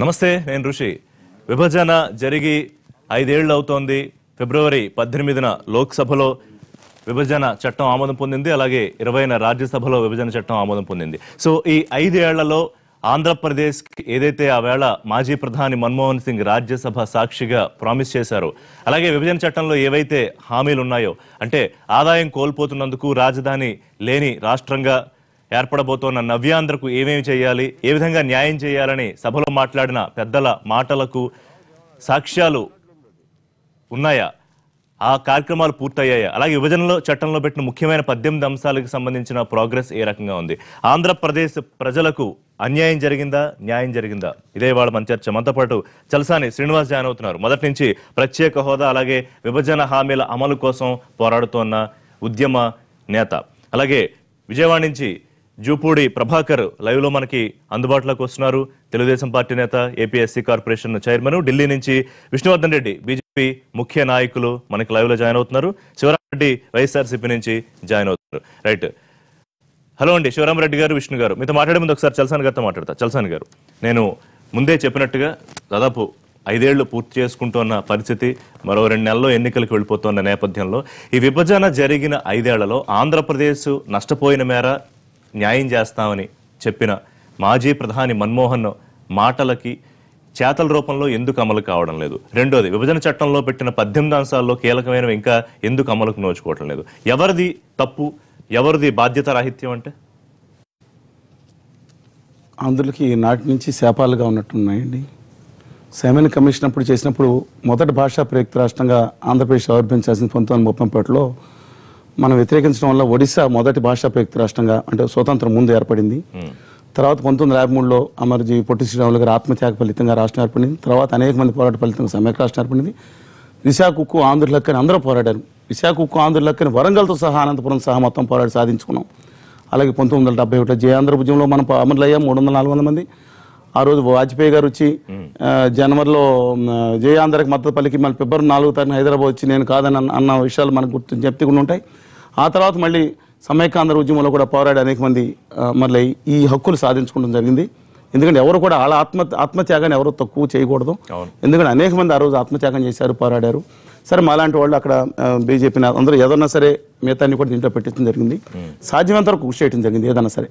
నమస్తే, నేను ఋషి. విభజన జరిగి 5 ఏళ్లు అవుతోంది. ఫిబ్రవరి 18న లోక్సభలో విభజన చట్టం ఆమోదం పొందింది. అలాగే 20న రాజ్యసభలో విభజన చట్టం ఆమోదం పొందింది. సో ఈ 5 ఏళ్లలో ఆంధ్రప్రదేశ్ ఏదైతే ఆ వేళ మాజీ ప్రధాని మన్మోహన్ సింగ్ రాజ్యసభ సాక్షిగా ప్రామిస్ చేశారో, అలాగే విభజన చట్టంలో ఏవైతే హామీలు ఉన్నాయో, అంటే ఆదాయం కోల్పోతున్నందుకు రాజధాని లేని రాష్ట్రంగా ఏర్పడబోతోన్న నవ్యాంధ్రకు ఏమేమి చేయాలి, ఏ విధంగా న్యాయం చేయాలని సభలో మాట్లాడిన పెద్దల మాటలకు సాక్ష్యాలు ఉన్నాయా? ఆ కార్యక్రమాలు పూర్తయ్యాయా? అలాగే విభజనలో చట్టంలో పెట్టిన ముఖ్యమైన 18 అంశాలకు సంబంధించిన ప్రోగ్రెస్ ఏ రకంగా ఉంది? ఆంధ్రప్రదేశ్ ప్రజలకు అన్యాయం జరిగిందా, న్యాయం జరిగిందా? ఇదే వాళ్ళ మన చర్చ. మనతో పాటు చలసాని శ్రీనివాస్ జాయిన్ అవుతున్నారు. మొదటి నుంచి ప్రత్యేక హోదా అలాగే విభజన హామీల అమలు కోసం పోరాడుతోన్న ఉద్యమ నేత. అలాగే విజయవాడ నుంచి జూపూడి ప్రభాకర్ లైవ్ లో మనకి అందుబాటులోకి వస్తున్నారు. తెలుగుదేశం పార్టీ నేత, ఏపీఎస్సీ కార్పొరేషన్ చైర్మన్. ఢిల్లీ నుంచి విష్ణువర్ధన్ రెడ్డి బీజేపీ ముఖ్య నాయకులు మనకి లైవ్ లో జాయిన్ అవుతున్నారు. శివరామరెడ్డి వైఎస్ఆర్సీపీ నుంచి జాయిన్ అవుతున్నారు. రైట్, హలో అండి శివరామరెడ్డి గారు, విష్ణు గారు. మీతో మాట్లాడే ముందు ఒకసారి చలసాని గారితో మాట్లాడతా. చలసాని గారు, నేను ముందే చెప్పినట్టుగా దాదాపు 5 ఏళ్లు పూర్తి చేసుకుంటున్న పరిస్థితి, మరో 2 నెలల్లో ఎన్నికలకు వెళ్ళిపోతున్న నేపథ్యంలో ఈ విభజన జరిగిన 5 ఏళ్లలో ఆంధ్రప్రదేశ్ నష్టపోయిన మేర న్యాయం చేస్తామని చెప్పిన మాజీ ప్రధాని మన్మోహన్ మాటలకి చేతల రూపంలో ఎందుకు అమలు కావడం లేదు? రెండోది, విభజన చట్టంలో పెట్టిన 18 అంశాల్లో కీలకమైనవి ఇంకా ఎందుకు అమలుకు నోచుకోవడం లేదు? ఎవరిది తప్పు, ఎవరిది బాధ్యత రాహిత్యం? అంటే ఆంధ్రులకి నాటి నుంచి శాపాలుగా ఉన్నట్టున్నాయండి. సైమన్ కమిషన్ అప్పుడు చేసినప్పుడు మొదటి భాషా ప్రయుక్త రాష్ట్రంగా ఆంధ్రప్రదేశ్ ఆవిర్భవించాల్సిన 1931లో మనం వ్యతిరేకించడం వల్ల ఒడిశా మొదటి భాషా ప్రయుక్త రాష్ట్రంగా, అంటే స్వతంత్రం ముందు ఏర్పడింది. తర్వాత 1953లో అమరజీవి పొట్టి శ్రీరాములు గారి ఆత్మత్యాగ ఫలితంగా రాష్ట్రం ఏర్పడింది. తర్వాత అనేక మంది పోరాట ఫలితంగా సమైక్య రాష్ట్రం ఏర్పడింది. విశాఖ ఉక్కు ఆంధ్రులక్కని అందరూ పోరాడారు. విశాఖ ఉక్కు ఆంధ్రులక్కని వరంగల్తో సహా అనంతపురం సహా మొత్తం పోరాడి సాధించుకున్నాం. అలాగే 1971లో జయాంధ్ర ఉద్యమంలో మనం అమరులయ్యాం 300-400 మంది. ఆ రోజు వాజ్పేయి గారు వచ్చి జనవరిలో జయాంధ్రకి మద్దతు పలికి మళ్ళీ ఫిబ్రవరి 4వ తారీఖున హైదరాబాద్ వచ్చి నేను కాదని అన్న విషయాలు మనకు గుర్తు చెప్తూ ఉంటాయి. ఆ తర్వాత మళ్ళీ సమైక్యాంధ్ర ఉద్యమంలో కూడా పోరాడి అనేక మంది మళ్ళీ ఈ హక్కులు సాధించుకోవడం జరిగింది. ఎందుకంటే ఎవరు కూడా వాళ్ళ ఆత్మత్యాగాన్ని ఎవరు తక్కువ చేయకూడదు. ఎందుకంటే అనేక మంది ఆ రోజు ఆత్మత్యాగం చేశారు, పోరాడారు. సరే, మాలాంటి వాళ్ళు అక్కడ బీజేపీ అందరూ ఏదన్నా సరే మిగతాన్ని కూడా దీంట్లో పెట్టడం జరిగింది. సాధ్యమైనంత వరకు కృషి చేయడం జరిగింది ఏదన్నా సరే.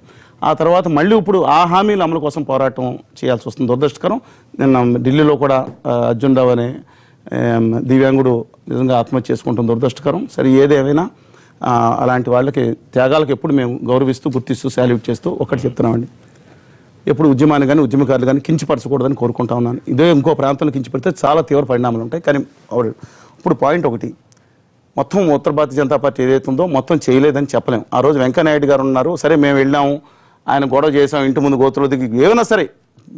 ఆ తర్వాత మళ్ళీ ఇప్పుడు ఆ హామీల అమలు కోసం పోరాటం చేయాల్సి వస్తుంది. దురదృష్టకరం. నిన్న ఢిల్లీలో కూడా అర్జున్ రావు అనే దివ్యాంగుడు నిజంగా ఆత్మహత్య చేసుకుంటాం, దురదృష్టకరం. సరే, ఏదేమైనా అలాంటి వాళ్ళకి త్యాగాలకు ఎప్పుడు మేము గౌరవిస్తూ, గుర్తిస్తూ, శాల్యూట్ చేస్తూ ఒకటి చెప్తున్నామండి, ఎప్పుడు ఉద్యమాన్ని కానీ ఉద్యమకారులు కానీ కించపరచకూడదని కోరుకుంటా ఉన్నాను. ఇదే ఇంకో ప్రాంతంలో కించపడితే చాలా తీవ్ర పరిణామాలు ఉంటాయి. కానీ ఇప్పుడు పాయింట్ ఒకటి, మొత్తం ఉత్తర భారతీయ జనతా పార్టీ ఏదైతే ఉందో మొత్తం చేయలేదని చెప్పలేం. ఆ రోజు వెంకయ్యనాయుడు గారు ఉన్నారు. సరే, మేము వెళ్ళాము, ఆయన గొడవ చేసాం, ఇంటి ముందు గోతులు దిగి ఏమైనా సరే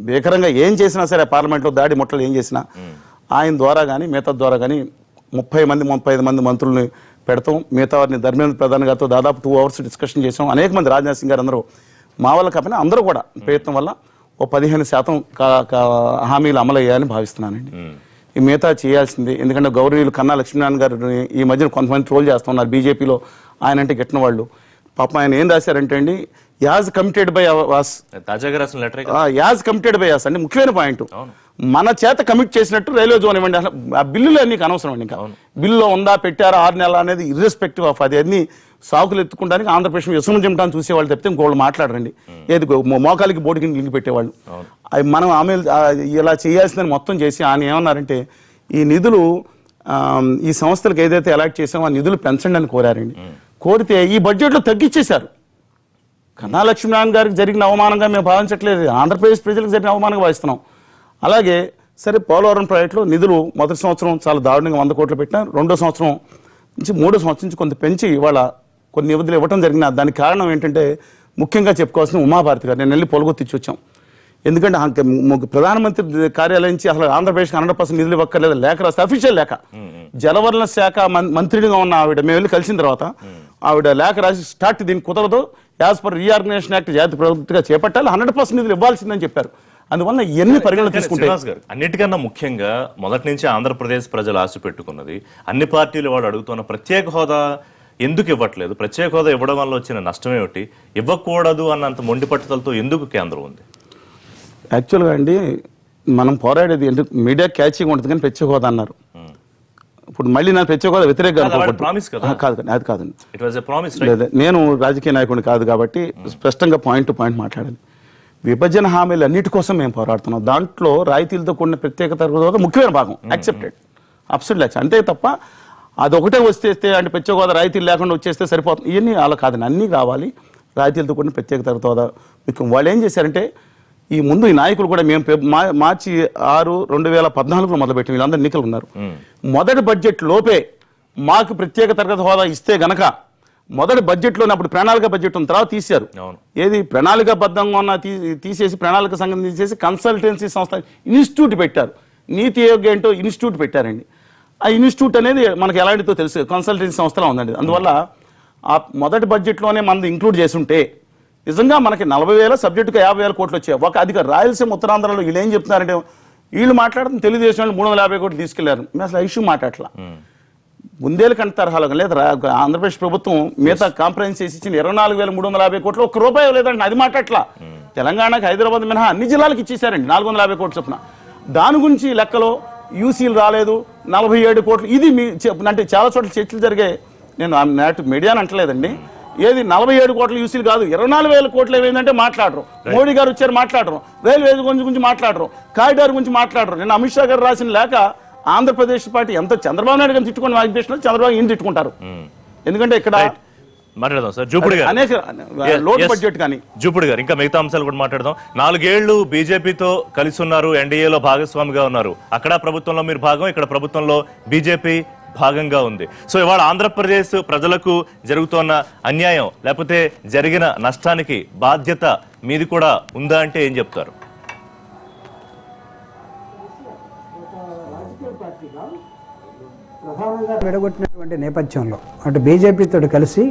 భీకరంగా ఏం చేసినా సరే, పార్లమెంట్లో దాడి ముట్టలు ఏం చేసినా ఆయన ద్వారా కానీ మిగతా ద్వారా కానీ 35 మంది మంత్రుల్ని పెడతాం. మిగతా వారిని ధర్మేంద్ర ప్రధాన్ గారితో దాదాపు 2 hours డిస్కషన్ చేసాం. అనేక మంది, రాజ్నాథ్ సింగ్ గారు అందరూ మా వాళ్ళ కాకపోయినా అందరూ కూడా ప్రయత్నం వల్ల 15% హామీలు అమలయ్యాయని భావిస్తున్నానండి. ఈ మిగతా చేయాల్సింది. ఎందుకంటే గౌరవీయులు కన్నా లక్ష్మీనారాయణ గారు ఈ మధ్యన కొంతమంది ట్రోల్ చేస్తున్నారు బీజేపీలో. ఆయన అంటే గిట్టిన వాళ్ళు. పాపం ఆయన ఏం రాశారంటే అండి, as committed by was, as committed by was అంటే ముఖ్యమైన పాయింట్. మన చేత కమిట్ చేసినట్టు రైల్వే జోన్ ఇవ్వండి. అసలు ఆ బిల్లులో నీకు అనవసరం అండి. ఇంకా బిల్లులో ఉందా, పెట్టారా, 6 నెలలు అనేది ఇర్రెస్పెక్టివ్ ఆఫ్ అది అన్ని సాకులు ఎత్తుకుంటానికి ఆంధ్రప్రదేశ్ యశును చెమటాన్ని చూసేవాళ్ళు తప్పితే ఇంకోళ్ళు మాట్లాడరండి. ఏది మోకాలికి బోడికి లింక్ పెట్టేవాళ్ళు. అవి మనం ఆమె ఇలా చేయాల్సిందని మొత్తం చేసి ఆయన ఏమన్నారంటే, ఈ నిధులు ఈ సంస్థలకు ఏదైతే అలాట్ చేసామో ఆ నిధులు పెంచండి అని కోరారండి. కోరితే ఈ బడ్జెట్లో తగ్గించేశారు. కన్నా లక్ష్మీనారాయణ గారికి జరిగిన అవమానంగా మేము భావించట్లేదు, ఆంధ్రప్రదేశ్ ప్రజలకు జరిగిన అవమానంగా భావిస్తున్నాం. అలాగే సరే, పోలవరం ప్రాజెక్టులో నిధులు మొదటి సంవత్సరం చాలా దారుణంగా 100 కోట్లు పెట్టినా, 2వ సంవత్సరం నుంచి 3వ సంవత్సరం నుంచి కొంత పెంచి ఇవాళ కొన్ని వ్యవధులు ఇవ్వడం జరిగిన. దానికి కారణం ఏంటంటే ముఖ్యంగా చెప్పుకోవాల్సిన ఉమాభారతి గారు. నేను వెళ్ళి పొలగొత్తి ఇచ్చి వచ్చాం. ఎందుకంటే ప్రధానమంత్రి కార్యాలయం నుంచి అసలు ఆంధ్రప్రదేశ్కి 100% నిధులు ఇవ్వక్కర్లేదు లేఖ రాస్తే, అఫీషియల్ లేఖ. జలవనరుల శాఖ మంత్రిగా ఉన్న ఆవిడ మేము వెళ్ళి కలిసిన తర్వాత ఆవిడ లేఖ రాసి స్టార్ట్ దీనికి కుదరదు, యాజ్ పర్ రీఆర్గనైజేషన్ యాక్ట్ జాతీయ ప్రభుత్వంగా చేపట్టాలి, 100% నిధులు ఇవ్వాల్సిందని చెప్పారు. అందువల్ల ఎన్ని పరిగణలు తీసుకుంటారు? అన్నిటికన్నా ముఖ్యంగా మొదటి నుంచి ఆంధ్రప్రదేశ్ ప్రజలు ఆశ పెట్టుకున్నది, అన్ని పార్టీలు వాళ్ళు అడుగుతున్న ప్రత్యేక హోదా ఎందుకు ఇవ్వట్లేదు? ప్రత్యేక హోదా ఇవ్వడం వల్ల వచ్చిన నష్టం ఏమిటి? ఇవ్వకూడదు అన్నంత మొండి పట్టుదలతో ఎందుకు కేంద్రం ఉంది? యాక్చువల్గా అండి మనం పోరాడేది అంటే మీడియా క్యాచింగ్ ఉంటుంది కానీ ప్రత్యేక హోదా అన్నారు. ఇప్పుడు మళ్ళీ నేను ప్రత్యేక హోదా వ్యతిరేకంగా అది కాదండి. లేదా నేను రాజకీయ నాయకుడిని కాదు కాబట్టి స్పష్టంగా పాయింట్ టు పాయింట్ మాట్లాడాలి. విభజన హామీలు అన్నిటి కోసం మేము పోరాడుతున్నాం. దాంట్లో రాయితీలతో కూడిన ప్రత్యేక తరగతి హోదా ముఖ్యమైన భాగం, యాక్సెప్టెడ్, అబ్సల్యూట్లీ యాక్సెప్ట్. అంతే తప్ప అదొకటే వచ్చేస్తే అంటే ప్రత్యేక హోదా రాయితీలు లేకుండా వచ్చేస్తే సరిపోతుంది, ఇవన్నీ అలా కాదండి. అన్నీ కావాలి. రాయితీలతో కూడిన ప్రత్యేక తరగతి హోదా ముఖ్యం. వాళ్ళు ఏం చేశారంటే ఈ నాయకులు కూడా మేము మార్చి 6, 2014 మొదలుపెట్టి వీళ్ళందరూ ఎన్నికలు ఉన్నారు. మొదటి బడ్జెట్ లోపే మాకు ప్రత్యేక తరగతి హోదా ఇస్తే గనక మొదటి బడ్జెట్లోనే అప్పుడు ప్రణాళిక బడ్జెట్ ఉన్న తర్వాత తీశారు. ఏది ప్రణాళికాబద్ధంగా ఉన్న తీసేసి ప్రణాళిక సంఘం తీసేసి కన్సల్టెన్సీ సంస్థ ఇన్స్టిట్యూట్ పెట్టారు. నీతి యోగ్య ఏంటో ఇన్స్టిట్యూట్ పెట్టారండి. ఆ ఇన్స్టిట్యూట్ అనేది మనకి ఎలాంటిదో తెలుసు, కన్సల్టెన్సీ సంస్థలో ఉందండి. అందువల్ల ఆ మొదటి బడ్జెట్లోనే మనది ఇంక్లూడ్ చేసి ఉంటే నిజంగా మనకి 40,000 సబ్జెక్టుకు 50,000 కోట్లు వచ్చాయి. ఒక అధిక రాయలసీమ ఉత్తరాంధ్రలో వీళ్ళు ఏం చెప్తున్నారంటే వీళ్ళు మాట్లాడుతున్న తెలుగుదేశం వాళ్ళు 350 కోట్లు తీసుకెళ్లారు. మేము అసలు ఇష్యూ మాట్లాడట్లా. ముందేళ్ళ కంటే తరహాలో లేదా ఆంధ్రప్రదేశ్ ప్రభుత్వం మిగతా కాంప్రమైజ్ చేసి ఇచ్చిన 24,350 కోట్లు ఒక్క రూపాయి లేదండి, అది మాట్లాడట్లా. తెలంగాణకి హైదరాబాద్ మినహా అన్ని జిల్లాలకు ఇచ్చేసారండి 450 కోట్లు చొప్పున. దాని గురించి లెక్కలో యూసీలు రాలేదు, 47 కోట్లు. ఇది అంటే చాలా చోట్ల చర్చలు జరిగాయి. నేను నాటు మీడియాని అంటలేదండి. ఏది 47 కోట్ల యూసీలు కాదు, 24,000 కోట్లు ఏమైందంటే మాట్లాడరు. మోడీ గారు వచ్చారు మాట్లాడరు, రైల్వే గురించి మాట్లాడరు, కారిడార్ గురించి మాట్లాడరు. నేను అమిత్ షా గారు రాసిన లేక ఆంధ్రప్రదేశ్ పార్టీ ఎంత చంద్రబాబు నాయుడు గారిని తిట్టుకుని మా ఉద్దేశంలో చంద్రబాబు ఈయన తిట్టుకుంటారు. ఎందుకంటే ఇక్కడ మాట్లాడదాం సార్. జూపుడి గారు అనేక లోటు బడ్జెట్ కానీ జూపుడి గారు ఇంకా మిగతా అంశాలు కూడా మాట్లాడదాం. 4 ఏళ్లు బీజేపీతో కలిసి ఉన్నారు, ఎన్డీఏలో భాగస్వామిగా ఉన్నారు. అక్కడ ప్రభుత్వంలో మీరు భాగం, ఇక్కడ ప్రభుత్వంలో బీజేపీ భాగంగా ఉంది. సో ఇవాళ ఆంధ్రప్రదేశ్ ప్రజలకు జరుగుతున్న అన్యాయం లేకపోతే జరిగిన నష్టానికి బాధ్యత మీది కూడా ఉందా అంటే ఏం చెప్తారు? ప్రధానంగా విడగొట్టినటువంటి నేపథ్యంలో అటు బీజేపీతో కలిసి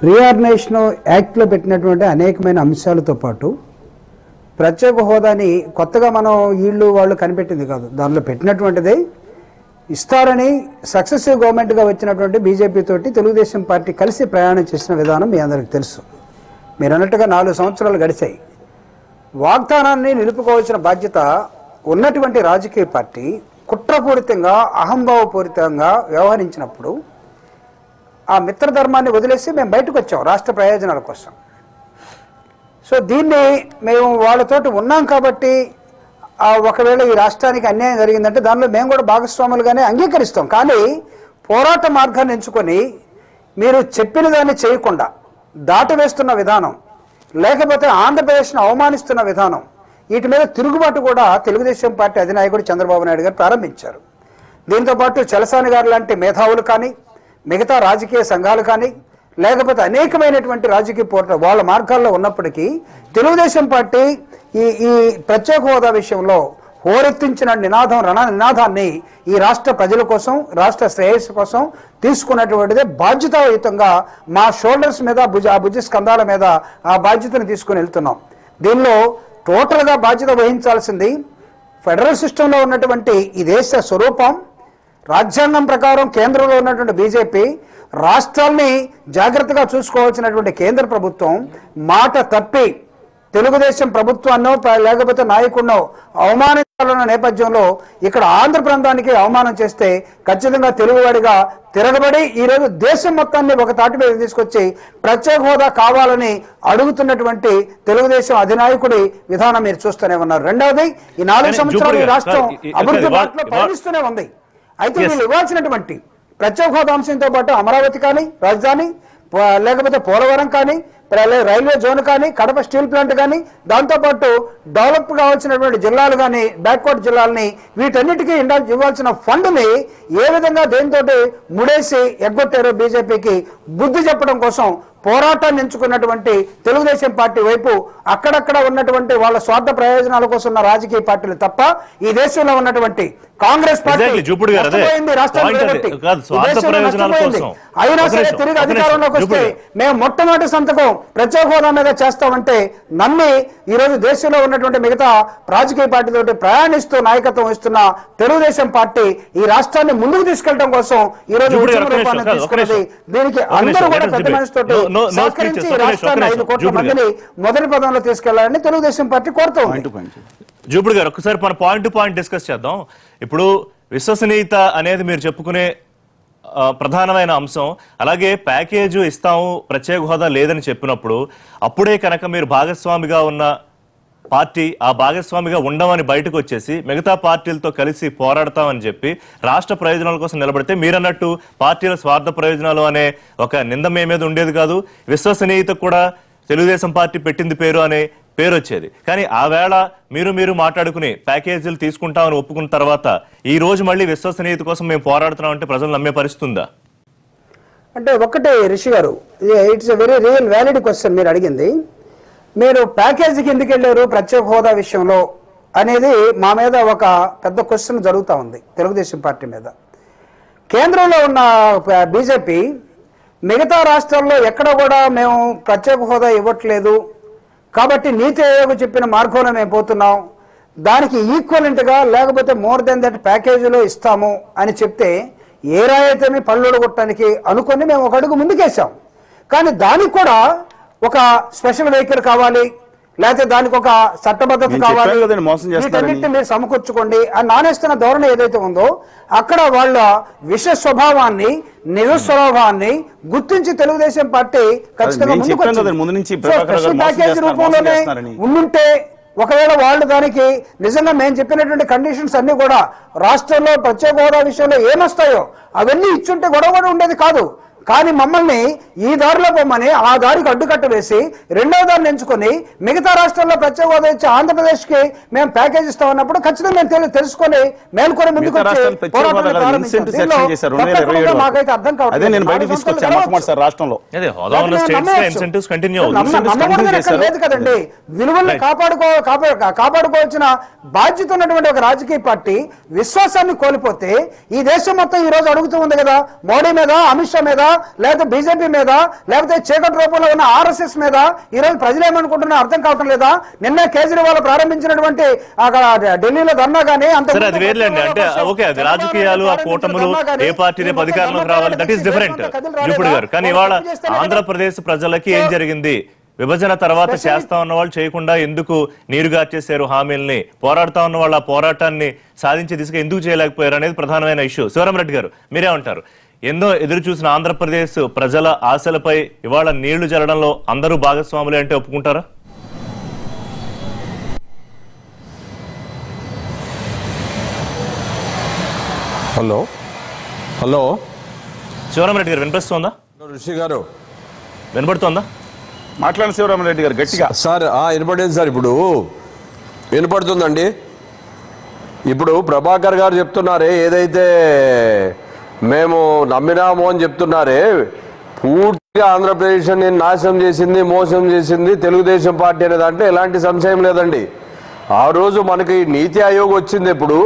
రీఆర్గనైజేషన్ యాక్ట్లో పెట్టినటువంటి అనేకమైన అంశాలతో పాటు ప్రత్యేక హోదాని కొత్తగా మనం వీళ్ళు వాళ్ళు కనిపెట్టింది కాదు, దానిలో పెట్టినటువంటిది ఇస్తారని సక్సెసివ్ గవర్నమెంట్గా వచ్చినటువంటి బీజేపీ తోటి తెలుగుదేశం పార్టీ కలిసి ప్రయాణం చేసిన విధానం మీ అందరికీ తెలుసు. మీరు అన్నట్టుగా 4 సంవత్సరాలు గడిచాయి. వాగ్దానాన్ని నిలుపుకోవాల్సిన బాధ్యత ఉన్నటువంటి రాజకీయ పార్టీ కుట్రపూరితంగా అహంభావపూరితంగా వ్యవహరించినప్పుడు ఆ మిత్రధర్మాన్ని వదిలేసి మేము బయటకు వచ్చాం రాష్ట్ర ప్రయోజనాల కోసం. సో దీన్ని మేము వాళ్ళతోటి ఉన్నాం కాబట్టి ఒకవేళ ఈ రాష్ట్రానికి అన్యాయం జరిగిందంటే దానిలో మేము కూడా భాగస్వాములుగానే అంగీకరిస్తాం. కానీ పోరాట మార్గాన్ని ఎంచుకొని మీరు చెప్పిన దాన్ని చేయకుండా దాటవేస్తున్న విధానం, లేకపోతే ఆంధ్రప్రదేశ్ను అవమానిస్తున్న విధానం, వీటి మీద తిరుగుబాటు కూడా తెలుగుదేశం పార్టీ అధినాయకుడు చంద్రబాబు నాయుడు గారు ప్రారంభించారు. దీంతోపాటు చలసాని గారు లాంటి మేధావులు కానీ మిగతా రాజకీయ సంఘాలు కానీ లేకపోతే అనేకమైనటువంటి రాజకీయ పోరాటాలు వాళ్ళ మార్గాల్లో ఉన్నప్పటికీ తెలుగుదేశం పార్టీ ఈ ప్రత్యేక హోదా విషయంలో హోరెత్తించిన నినాదాన్ని ఈ రాష్ట్ర ప్రజల కోసం, రాష్ట్ర శ్రేయస్సు కోసం తీసుకున్నటువంటిదే బాధ్యతాయుతంగా మా షోల్డర్స్ మీద భుజ స్కంధాల మీద ఆ బాధ్యతను తీసుకుని వెళ్తున్నాం. దీనిలో టోటల్గా బాధ్యత వహించాల్సింది ఫెడరల్ సిస్టంలో ఉన్నటువంటి ఈ దేశ స్వరూపం, రాజ్యాంగం ప్రకారం కేంద్రంలో ఉన్నటువంటి బీజేపీ, రాష్ట్రాల్ని జాగ్రత్తగా చూసుకోవాల్సినటువంటి కేంద్ర ప్రభుత్వం మాట తప్పి తెలుగుదేశం ప్రభుత్వాన్నో లేకపోతే నాయకుడినో అవమానించాలన్న నేపథ్యంలో ఇక్కడ ఆంధ్ర ప్రాంతానికి అవమానం చేస్తే ఖచ్చితంగా తెలుగువాడిగా తిరగబడి ఈరోజు దేశం మొత్తాన్ని ఒక తాటి మీద తీసుకొచ్చి ప్రత్యేక హోదా కావాలని అడుగుతున్నటువంటి తెలుగుదేశం అధినాయకుడి విధానం మీరు చూస్తూనే ఉన్నారు. రెండవది, ఈ 4 సంవత్సరాలు ఈ రాష్ట్రం అభివృద్ధి బాటలో పయనిస్తూనే ఉంది. అయితే వీళ్ళు ఇవ్వాల్సినటువంటి ప్రత్యేక హోదా అంశంతో పాటు అమరావతి కానీ, రాజధాని, లేకపోతే పోలవరం కానీ, రైల్వే జోన్ కానీ, కడప స్టీల్ ప్లాంట్ కానీ, దాంతోపాటు డెవలప్ కావాల్సినటువంటి జిల్లాలు కానీ, బ్యాక్వర్డ్ జిల్లాలని, వీటన్నిటికీ ఇవ్వాల్సిన ఫండ్ని ఏ విధంగా దేనితోటి ముడేసి ఎగ్గొట్టారో బీజేపీకి బుద్ధి చెప్పడం కోసం పోరాటాన్ని ఎంచుకున్నటువంటి తెలుగుదేశం పార్టీ వైపు అక్కడక్కడ ఉన్నటువంటి వాళ్ళ స్వార్థ ప్రయోజనాల కోసం ఉన్న రాజకీయ పార్టీలు తప్ప ఈ దేశంలో ఉన్నటువంటి కాంగ్రెస్ పార్టీ అయినా సరే తిరిగి అధికారంలోకి వస్తే మేము మొట్టమొదటి సంతకం ప్రత్యేక హోదా మీద చేస్తామంటే నమ్మి ఈరోజు దేశంలో ఉన్నటువంటి మిగతా రాజకీయ పార్టీతో ప్రయాణిస్తూ నాయకత్వం ఇస్తున్న తెలుగుదేశం పార్టీ ఈ రాష్ట్రాన్ని ముందుకు తీసుకెళ్లడం కోసం ఈ రోజు రూపాన్ని తీసుకున్నది. దీనికి అందరూ కూడా పెద్ద మనసుతోటి సహకరించి రాష్ట్రాన్ని 5 కోట్ల మందిని మొదటి పదంలో తీసుకెళ్లాలని తెలుగుదేశం పార్టీ కోరుతోంది. జూపుడు గారు ఒకసారి మన పాయింట్ టు పాయింట్ డిస్కస్ చేద్దాం. ఇప్పుడు విశ్వసనీయత అనేది మీరు చెప్పుకునే ప్రధానమైన అంశం. అలాగే ప్యాకేజ్ ఇస్తాము, ప్రత్యేక హోదా లేదని చెప్పినప్పుడు అప్పుడే కనుక మీరు భాగస్వామిగా ఉన్న పార్టీ ఆ భాగస్వామిగా ఉండమని బయటకు వచ్చేసి మిగతా పార్టీలతో కలిసి పోరాడతామని చెప్పి రాష్ట్ర ప్రయోజనాల కోసం నిలబడితే మీరన్నట్టు పార్టీల స్వార్థ ప్రయోజనాలు అనే ఒక నింద మీ మీద ఉండేది కాదు. విశ్వసనీయత కూడా తెలుగుదేశం పార్టీ పెట్టింది పేరు అనే పేరు వచ్చేది. కానీ ఆ వేళ మీరు మాట్లాడుకుని ప్యాకేజీలు తీసుకుంటామని ఒప్పుకున్న తర్వాత ఈ రోజు మళ్ళీ విశ్వసనీయత కోసం మేము పోరాడుతున్నాం అంటే ప్రజలు నమ్మే పరిస్థితి ఉందా? అంటే ఒక్కటే రిషి గారు, it's a very real valid question మీరు అడిగింది. మీరు ప్యాకేజీకి ఎందుకు వెళ్ళారు ప్రత్యేక హోదా విషయంలో అనేది మా మీద ఒక పెద్ద క్వశ్చన్ జరుగుతూ ఉంది తెలుగుదేశం పార్టీ మీద. కేంద్రంలో ఉన్న బీజేపీ మిగతా రాష్ట్రాల్లో ఎక్కడ కూడా మేము ప్రత్యేక హోదా ఇవ్వట్లేదు కాబట్టి నీతి ఆయోగ్ చెప్పిన మార్గంలో మేము పోతున్నాం, దానికి ఈక్వలెంట్గా లేకపోతే మోర్ దెన్ దట్ ప్యాకేజీలో ఇస్తాము అని చెప్తే ఏ రాయితీని పళ్ళోడు కొట్టడానికి అనుకొని మేము ఒక అడుగు ముందుకేసాం. కానీ దానికి కూడా ఒక స్పెషల్ వెహికల్ కావాలి, లేకపోతే దానికి ఒక చట్టబద్ధత కావాలి, వీటన్నిటిని మీరు సమకూర్చుకోండి అని నానేస్తున్న ధోరణి ఏదైతే ఉందో అక్కడ వాళ్ళ విష స్వభావాన్ని నిజ స్వభావాన్ని గుర్తించి తెలుగుదేశం పార్టీ ఖచ్చితంగా ప్యాకేజీ రూపంలోనే ఉండుంటే ఒకవేళ వాళ్ళు దానికి నిజంగా మేము చెప్పినటువంటి కండిషన్స్ అన్ని కూడా రాష్ట్రంలో ప్రత్యేక హోదా విషయంలో ఏమొస్తాయో అవన్నీ ఇచ్చుంటే గొడవ కూడా ఉండేది కాదు. కానీ మమ్మల్ని ఈ దారిలో పొమ్మని ఆ దారికి అడ్డుకట్ట వేసి రెండవ దారిని ఎంచుకొని మిగతా రాష్ట్రాల్లో ప్రత్యేక హోదా ఇచ్చి ఆంధ్రప్రదేశ్ కి మేము ప్యాకేజ్ ఇస్తామన్నప్పుడు ఖచ్చితంగా మేము తెలుసుకొని మేల్కొని ముందుకు మాకైతే అర్థం లేదు కదండి. విలువల్ని కాపాడుకోవాల్సిన బాధ్యత ఉన్నటువంటి ఒక రాజకీయ పార్టీ విశ్వాసాన్ని కోల్పోతే ఈ దేశం మొత్తం ఈ రోజు అడుగుతూ ఉంది కదా, మోడీ మీద, అమిత్ షా మీద, లేకపోతే బీజేపీ మీద, లేకపోతే చీకటి రూపంలో ఉన్న ఆర్ఎస్ఎస్ మీద ఈ రోజు ప్రజలు ఏమనుకుంటున్నా అర్థం కావటం లేదా? నిన్న కేజ్రీవాల్ ప్రారంభించినటువంటి ఢిల్లీలో ధర్నా గానీ రాజకీయాలు ఆ కూటములు ఏ పార్టీ రేపు అధికారంలోకి రావాలి, దట్ ఈస్ డిఫరెంట్ గారు. కానీ ఇవాళ ఆంధ్రప్రదేశ్ ప్రజలకి ఏం జరిగింది? విభజన తర్వాత చేస్తా ఉన్న వాళ్ళు చేయకుండా ఎందుకు నీరుగార్చేశారు హామీల్ని? పోరాడుతా ఉన్న వాళ్ళు ఆ పోరాటాన్ని సాధించే దిశగా ఎందుకు చేయలేకపోయారు అనేది ప్రధానమైన ఇష్యూ. శివరామరెడ్డి గారు మీరేమంటారు? ఎన్నో ఎదురు చూసిన ఆంధ్రప్రదేశ్ ప్రజల ఆశలపై ఇవాళ నీళ్లు జరగడంలో అందరూ భాగస్వాములే అంటే ఒప్పుకుంటారా? హలో హలో శివరామరెడ్డి గారు వినిపిస్తోందా? ఋషి గారు వినపడుతోందా? మాట్లాడండి శివరామరెడ్డి గారు గట్టిగా. సార్ వినపడేది సార్, ఇప్పుడు వినపడుతుందండి. ఇప్పుడు ప్రభాకర్ గారు చెప్తున్నారే ఏదైతే మేము నమ్మినాము అని చెప్తున్నారే, పూర్తిగా ఆంధ్రప్రదేశ్ నాశనం చేసింది, మోసం చేసింది తెలుగుదేశం పార్టీ అనే దాంట్లో ఎలాంటి సంశయం లేదండి. ఆ రోజు మనకి నీతి ఆయోగ్ వచ్చింది, ఇప్పుడు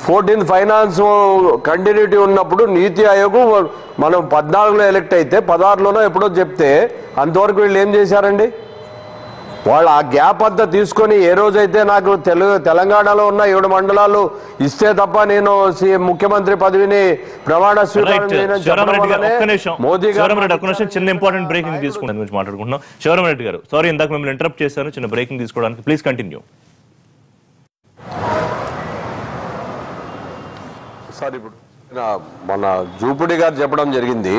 14th ఫైనాన్స్ కంటిన్యూటీ ఉన్నప్పుడు నీతి ఆయోగ్ మనం 14లో ఎలక్ట్ అయితే 16లోనో ఎప్పుడో చెప్తే అంతవరకు వీళ్ళు ఏం చేశారండి? వాళ్ళు ఆ గ్యాప్ అంతా తీసుకొని ఏ రోజైతే నాకు తెలంగాణలో ఉన్న 7 మండలాలు ఇస్తే తప్ప నేను ముఖ్యమంత్రి పదవిని ప్రమాణ స్వీకారం మోదీ గారు చిన్న ఇంపార్టెంట్ బ్రేకింగ్ తీసుకుంటాను గురించి మాట్లాడుకుంటున్నాం. శివరామరెడ్డి గారు సారీ ఇందాక మిమ్మల్ని ఇంటరప్ట్ చేశాను, చిన్న బ్రేకింగ్ తీసుకోవడానికి ప్లీజ్ కంటిన్యూ. సార్ ఇప్పుడు మన జూపుడి గారు చెప్పడం జరిగింది,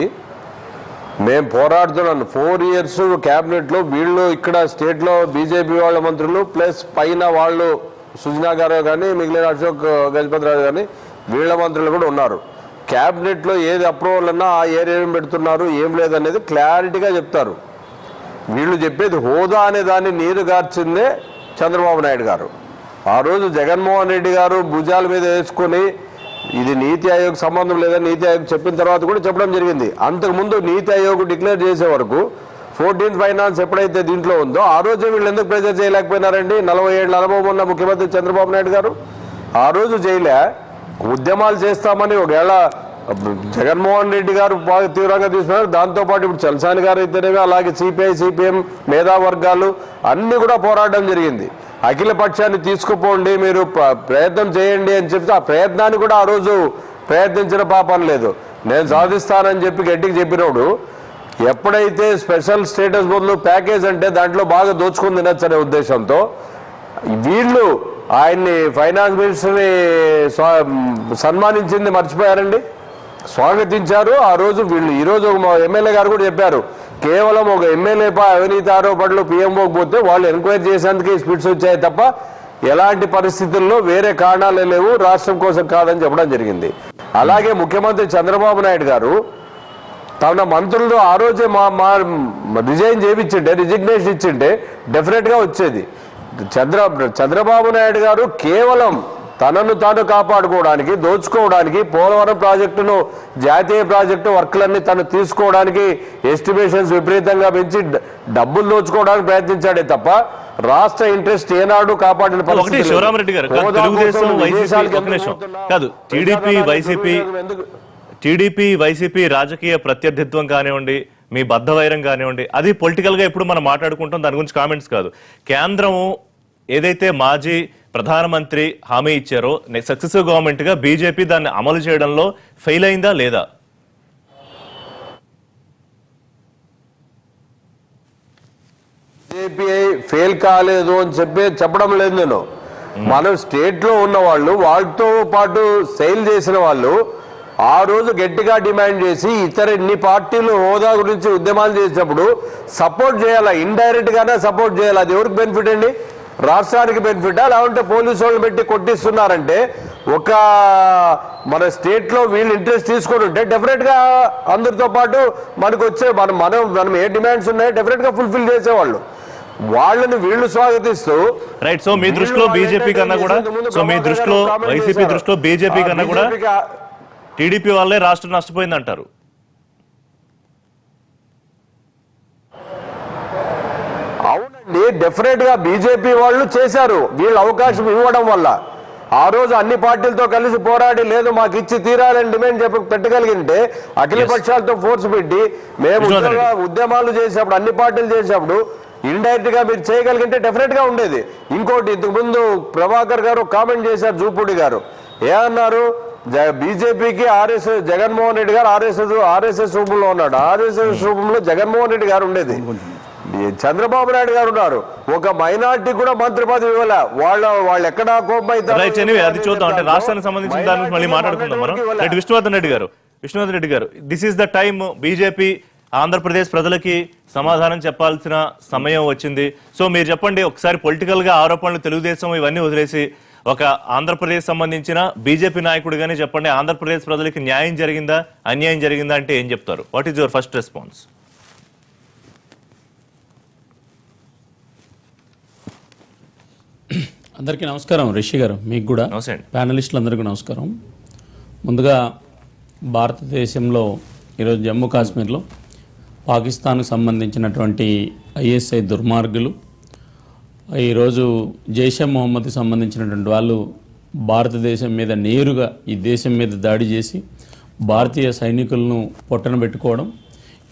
మేము పోరాడుతున్నాను 4 years క్యాబినెట్లో వీళ్ళు ఇక్కడ స్టేట్లో బీజేపీ వాళ్ళ మంత్రులు ప్లస్ పైన వాళ్ళు సుజనా గారు కానీ మిగిలిన అశోక్ గజపతిరాజు కానీ వీళ్ళ మంత్రులు కూడా ఉన్నారు. క్యాబినెట్లో ఏది అప్రూవల్ అన్నా ఆ ఏం పెడుతున్నారు ఏం లేదనేది క్లారిటీగా చెప్తారు. వీళ్ళు చెప్పేది హోదా అనే దాన్ని నీరు గార్చిందే చంద్రబాబు నాయుడు గారు. ఆ రోజు జగన్మోహన్ రెడ్డి గారు భుజాల మీద వేసుకొని ఇది నీతి ఆయోగ్ సంబంధం లేదని నీతి ఆయోగ్ చెప్పిన తర్వాత కూడా చెప్పడం జరిగింది. అంతకుముందు నీతి ఆయోగ్ డిక్లేర్ చేసే వరకు 14th ఫైనాన్స్ ఎప్పుడైతే దీంట్లో ఉందో ఆ రోజు వీళ్ళు ఎందుకు ప్రెజర్ చేయలేకపోయినారండి? 40 ఏళ్ళ అనుభవం ఉన్న ముఖ్యమంత్రి చంద్రబాబు నాయుడు గారు ఆ రోజు చేయలే. ఉద్యమాలు చేస్తామని ఒకవేళ జగన్మోహన్ రెడ్డి గారు బాగా తీవ్రంగా తీసుకున్నారు. దాంతోపాటు ఇప్పుడు చలసాని గారు అయితేనేవి, అలాగే సిపిఐ సిపిఎం మేధావర్గాలు అన్ని కూడా పోరాటం జరిగింది. అఖిల పక్షాన్ని తీసుకుపోండి, మీరు ప్రయత్నం చేయండి అని చెప్తే ఆ ప్రయత్నాన్ని కూడా ఆ రోజు ప్రయత్నించిన పాపం లేదు. నేను సాధిస్తానని చెప్పి గట్టిగా చెప్పినప్పుడు ఎప్పుడైతే స్పెషల్ స్టేటస్ బదులు ప్యాకేజ్ అంటే దాంట్లో బాగా దోచుకుని తినొచ్చనే ఉద్దేశంతో వీళ్ళు ఆయన్ని ఫైనాన్స్ మినిస్టర్ని సన్మానించింది మర్చిపోయారండి. స్వాగతించారు ఆ రోజు. వీళ్ళు ఈ రోజు మా ఎమ్మెల్యే గారు కూడా చెప్పారు, కేవలం ఒక ఎమ్మెల్యే అవినీతి ఆరోపణలు పిఎంఓకి పోతే వాళ్ళు ఎంక్వైరీ చేసేందుకే స్పిట్స్ వచ్చాయి తప్ప ఎలాంటి పరిస్థితుల్లో వేరే కారణాలే లేవు, రాష్ట్రం కోసం కాదని చెప్పడం జరిగింది. అలాగే ముఖ్యమంత్రి చంద్రబాబు నాయుడు గారు తన మంత్రులు ఆ రోజే రిజైన్ చేయించింటే, రిజిగ్నేషన్ ఇచ్చింటే డెఫినెట్ గా వచ్చేది. చంద్రబాబు నాయుడు గారు కేవలం తనను తాను కాపాడుకోవడానికి, దోచుకోవడానికి, పోలవరం ప్రాజెక్టును జాతీయ ప్రాజెక్టు వర్క్లన్నీ తను తీసుకోవడానికి ఎస్టిమేషన్స్ విపరీతంగా పెంచి డబ్బులు దోచుకోవడానికి ప్రయత్నించాడే తప్ప రాష్ట్ర ఇంట్రెస్ట్ ఏనాడు కాపాడిన ఒకటి శివరామరెడ్డి గారు తెలుగుదేశం కాదు, టీడీపీ వైసీపీ రాజకీయ ప్రత్యర్థిత్వం కానివ్వండి, మీ బద్ధ వైరం కానివ్వండి, అది పొలిటికల్ గా ఎప్పుడు మనం మాట్లాడుకుంటాం, దాని గురించి కామెంట్స్ కాదు. కేంద్రం ఏదైతే మాజీ ప్రధానమంత్రి హామీ ఇచ్చారో సక్సెసివ్ గవర్నమెంట్ గా బీజేపీ దాన్ని అమలు చేయడంలో ఫెయిల్ అయిందా లేదా? బీజేపీ ఫెయిల్ కాలేదు అని చెప్పడం లేదు నేను. మనం స్టేట్ లో ఉన్న వాళ్ళు, వాళ్ళతో పాటు సెయిల్ చేసిన వాళ్ళు ఆ రోజు గట్టిగా డిమాండ్ చేసి ఇతర ఇన్ని పార్టీలు హోదా గురించి ఉద్యమాలు చేసినప్పుడు సపోర్ట్ చేయాలా, ఇండైరెక్ట్ గానే సపోర్ట్ చేయాలి. అది ఎవరికి బెనిఫిట్ అండి? రాష్ట్రానికి బెనిఫిటా, లేకుంటే పోలీసు వాళ్ళు పెట్టి కొట్టిస్తున్నారంటే ఒక మన స్టేట్ లో వీళ్ళు ఇంట్రెస్ట్ తీసుకొని ఉంటే డెఫినెట్ గా అందరితో పాటు మనకు వచ్చే మనం ఏ డిమాండ్స్ ఉన్నాయో డెఫినెట్ గా ఫుల్ఫిల్ చేసేవాళ్ళు. వాళ్ళని వీళ్ళు స్వాగతిస్తూ రైట్. సో మీ దృష్టిలో బీజేపీ కన్నా కూడా, సో మీ దృష్టిలో వైసీపీ దృష్టిలో బీజేపీ కన్నా కూడా టీడీపీ వాళ్ళే రాష్ట్రం నష్టపోయింది అంటారు. అవునండి, డెఫినెట్ గా బీజేపీ వాళ్ళు చేశారు. వీళ్ళు అవకాశం ఇవ్వడం వల్ల ఆ రోజు అన్ని పార్టీలతో కలిసి పోరాడి లేదు మాకు ఇచ్చి తీరాలని డిమాండ్ పెట్టగలిగింటే, అఖిల పక్షాలతో ఫోర్స్ పెట్టి మేము ఉద్యమాలు చేసినప్పుడు, అన్ని పార్టీలు చేసినప్పుడు ఇండైరెక్ట్ గా మీరు చేయగలిగితే డెఫినెట్ గా ఉండేది. ఇంకోటి, ఇంతకు ముందు ప్రభాకర్ గారు కామెంట్ చేశారు, జూపూడి గారు ఏమన్నారు, బీజేపీకి ఆర్ఎస్ఎస్ జగన్మోహన్ రెడ్డి గారు ఆర్ఎస్ఎస్ రూపంలో ఉన్నాడు. ఆర్ఎస్ఎస్ రూపంలో జగన్మోహన్ రెడ్డి గారు ఉండేది, చంద్రబాబు నాయుడు గారు ఉన్నారు. ఒక మైనార్టీ కూడా మంత్రి పదవి ఇవ్వలే. వాళ్ళు ఎక్కడ కోపం అవుతారు అది చూద్దాం. అంటే రాష్ట్రానికి సంబంధించిన దాని గురించి మళ్ళీ మాట్లాడుకుందాం మనం. విష్ణువర్ధన్ రెడ్డి గారు this is the time. BJP Andhra Pradesh ప్రజలకి సమాధానం చెప్పాల్సిన సమయం వచ్చింది. సో మీరు చెప్పండి ఒకసారి, పొలిటికల్ గా ఆరోపణలు, తెలుగుదేశం ఇవన్నీ వదిలేసి ఒక ఆంధ్రప్రదేశ్ సంబంధించిన బీజేపీ నాయకుడిగానే చెప్పండి, ఆంధ్రప్రదేశ్ ప్రజలకి న్యాయం జరిగిందా, అన్యాయం జరిగిందా అంటే ఏం చెప్తారు? What is your first response? అందరికీ నమస్కారం. రిషి గారు మీకు కూడా, ప్యానలిస్టులందరికీ నమస్కారం. ముందుగా భారతదేశంలో ఈరోజు జమ్మూ కాశ్మీర్లో పాకిస్తాన్కు సంబంధించినటువంటి ఐఎస్ఐ దుర్మార్గులు, ఈరోజు జైషే మొహమ్మద్కి సంబంధించినటువంటి వాళ్ళు భారతదేశం మీద నేరుగా ఈ దేశం మీద దాడి చేసి భారతీయ సైనికులను పొట్టన పెట్టుకోవడం,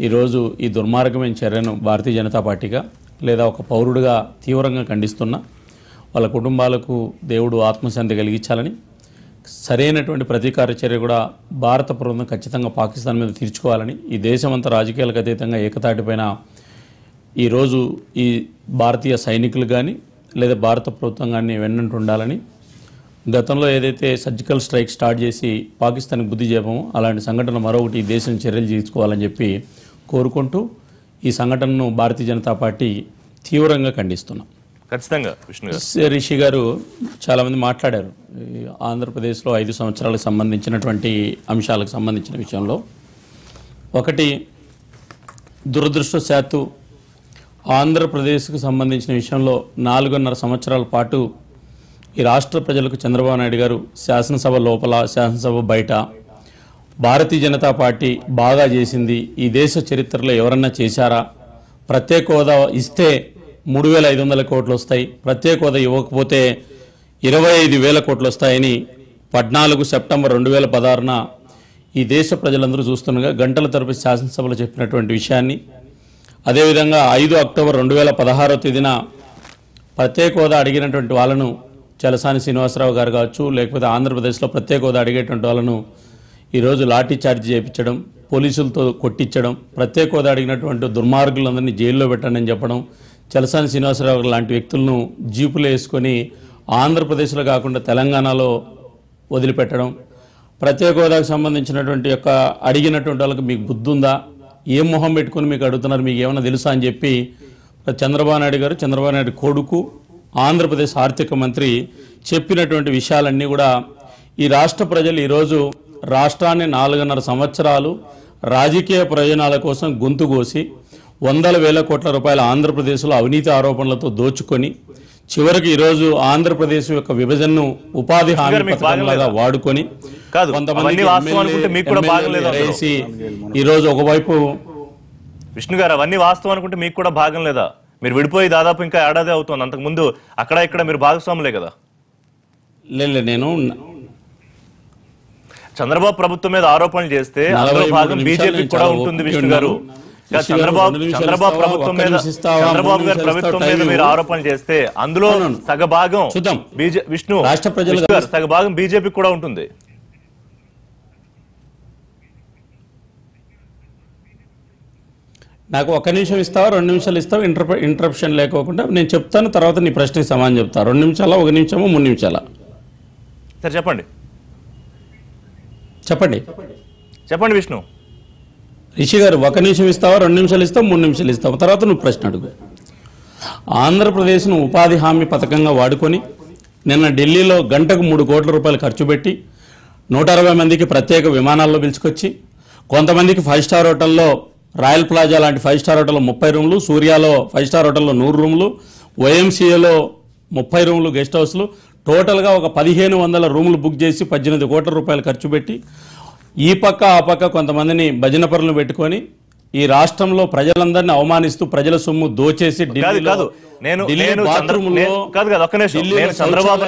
ఈరోజు ఈ దుర్మార్గమైన చర్యను భారతీయ జనతా పార్టీగా లేదా ఒక పౌరుడిగా తీవ్రంగా ఖండిస్తున్నా. వాళ్ళ కుటుంబాలకు దేవుడు ఆత్మశాంతి కలిగించాలని, సరైనటువంటి ప్రతీకార చర్య కూడా భారత ప్రభుత్వం ఖచ్చితంగా పాకిస్తాన్ మీద తీర్చుకోవాలని, ఈ దేశమంతా రాజకీయాలకు అతీతంగా ఏకతాటిపైన ఈరోజు ఈ భారతీయ సైనికులు కానీ లేదా భారత ప్రభుత్వం కానీ వెన్నంటూ ఉండాలని, గతంలో ఏదైతే సర్జికల్ స్ట్రైక్ స్టార్ట్ చేసి పాకిస్తాన్కి బుద్ధి చెప్పామో అలాంటి సంఘటన మరొకటి ఈ దేశం చర్యలు తీసుకోవాలని చెప్పి కోరుకుంటూ ఈ సంఘటనను భారతీయ జనతా పార్టీ తీవ్రంగా ఖండిస్తున్నాం. ఖచ్చితంగా. రిషి గారు చాలామంది మాట్లాడారు ఆంధ్రప్రదేశ్లో 5 సంవత్సరాలకు సంబంధించినటువంటి అంశాలకు సంబంధించిన విషయంలో. ఒకటి, దురదృష్టవశాత్తు ఆంధ్రప్రదేశ్కు సంబంధించిన విషయంలో 4.5 సంవత్సరాల పాటు ఈ రాష్ట్ర ప్రజలకు చంద్రబాబు నాయుడు గారు శాసనసభ లోపల, శాసనసభ బయట భారతీయ జనతా పార్టీ బాగా చేసింది, ఈ దేశ చరిత్రలో ఎవరన్నా చేశారా, ప్రత్యేక హోదా ఇస్తే 3,500 కోట్లు వస్తాయి, ప్రత్యేక హోదా ఇవ్వకపోతే 25,000 కోట్లు వస్తాయని 14 సెప్టెంబర్ 2016న ఈ దేశ ప్రజలందరూ చూస్తుండగా గంటల తరబడి శాసనసభలో చెప్పినటువంటి విషయాన్ని, అదేవిధంగా 5 అక్టోబర్ 2016 తేదీన ప్రత్యేక హోదా అడిగినటువంటి వాళ్ళను చలసాని శ్రీనివాసరావు గారు కావచ్చు, లేకపోతే ఆంధ్రప్రదేశ్లో ప్రత్యేక హోదా అడిగేటువంటి వాళ్ళను ఈరోజు లాఠీ చార్జ్ చేయించడం, పోలీసులతో కొట్టించడం, ప్రత్యేక హోదా అడిగినటువంటి దుర్మార్గులందరినీ జైల్లో పెట్టండి అని చెప్పడం, చలసాని శ్రీనివాసరావు లాంటి వ్యక్తులను జీపులు వేసుకొని ఆంధ్రప్రదేశ్లో కాకుండా తెలంగాణలో వదిలిపెట్టడం, ప్రత్యేక హోదాకు సంబంధించినటువంటి యొక్క అడిగినటువంటి వాళ్ళకి మీకు బుద్ధి ఉందా, ఏం మొహం పెట్టుకుని మీకు అడుగుతున్నారు, మీకు ఏమైనా తెలుసా అని చెప్పి చంద్రబాబు నాయుడు గారు, చంద్రబాబు నాయుడు కొడుకు, ఆంధ్రప్రదేశ్ ఆర్థిక మంత్రి చెప్పినటువంటి విషయాలన్నీ కూడా ఈ రాష్ట్ర ప్రజలు ఈరోజు రాష్ట్రాన్ని 4.5 సంవత్సరాలు రాజకీయ ప్రయోజనాల కోసం గొంతు కోసి వందల వేల కోట్ల రూపాయల ఆంధ్రప్రదేశ్లో అవినీతి ఆరోపణలతో దోచుకొని చివరికి ఈరోజు ఆంధ్రప్రదేశ్ యొక్క విభజనను ఉపాధి హామీ పథకంలాగా వాడుకొని ఈరోజు ఒకవైపు విష్ణు గారు అవన్నీ వాస్తవం అనుకుంటే మీకు కూడా భాగం లేదా? మీరు విడిపోయి దాదాపు ఇంకా ఏడాది అవుతుంది, అంతకుముందు అక్కడ ఇక్కడ మీరు భాగస్వాములే కదా. లేదు, నేను చంద్రబాబు ప్రభుత్వం మీద ఆరోపణలు చేస్తే అందులో భాగం బీజేపీ కూడా ఉంటుంది విష్ణు గారు. చంద్రబాబు ప్రభుత్వం మీద, చంద్రబాబు గారి ప్రభుత్వం మీద మీరు ఆరోపణలు చేస్తే అందులో సగభాగం విష్ణు రాష్ట్ర ప్రజలు సగభాగం బీజేపీ కూడా ఉంటుంది. నాకు 1 నిమిషం ఇస్తావా, 2 నిమిషాలు ఇస్తావా? ఇంటరప్షన్ లేకోకుండా నేను చెప్తాను, తర్వాత నీ ప్రశ్నకి సమాధానం చెప్తా. 2 నిమిషాలా, 1 నిమిషమో, 3 నిమిషాలా? సరే చెప్పండి చెప్పండి చెప్పండి విష్ణు. రిషి గారు 1 నిమిషం ఇస్తావా, 2 నిమిషాలు ఇస్తావా, 3 నిమిషాలు ఇస్తావా? తర్వాత నువ్వు ప్రశ్న అడుగు. ఆంధ్రప్రదేశ్ను ఉపాధి హామీ పథకంగా వాడుకొని నిన్న ఢిల్లీలో గంటకు 3 కోట్ల రూపాయలు ఖర్చు పెట్టి 160 మందికి ప్రత్యేక విమానాల్లో పిలుచుకొచ్చి, కొంతమందికి 5 స్టార్ హోటల్లో, రాయల్ ప్లాజా లాంటి 5 స్టార్ హోటల్లో 30 రూమ్లు, సూర్యాలో 5 స్టార్ హోటల్లో 100 రూమ్లు, వైఎంసీఏలో 30 రూమ్లు గెస్ట్ హౌస్లు, టోటల్గా ఒక 1500 రూములు బుక్ చేసి 18 కోట్ల రూపాయలు ఖర్చు పెట్టి ఈ పక్క ఆ పక్క కొంతమందిని భజన పరులు పెట్టుకొని ఈ రాష్ట్రంలో ప్రజలందరినీ అవమానిస్తూ ప్రజల సొమ్ము దోచేసి చంద్రబాబు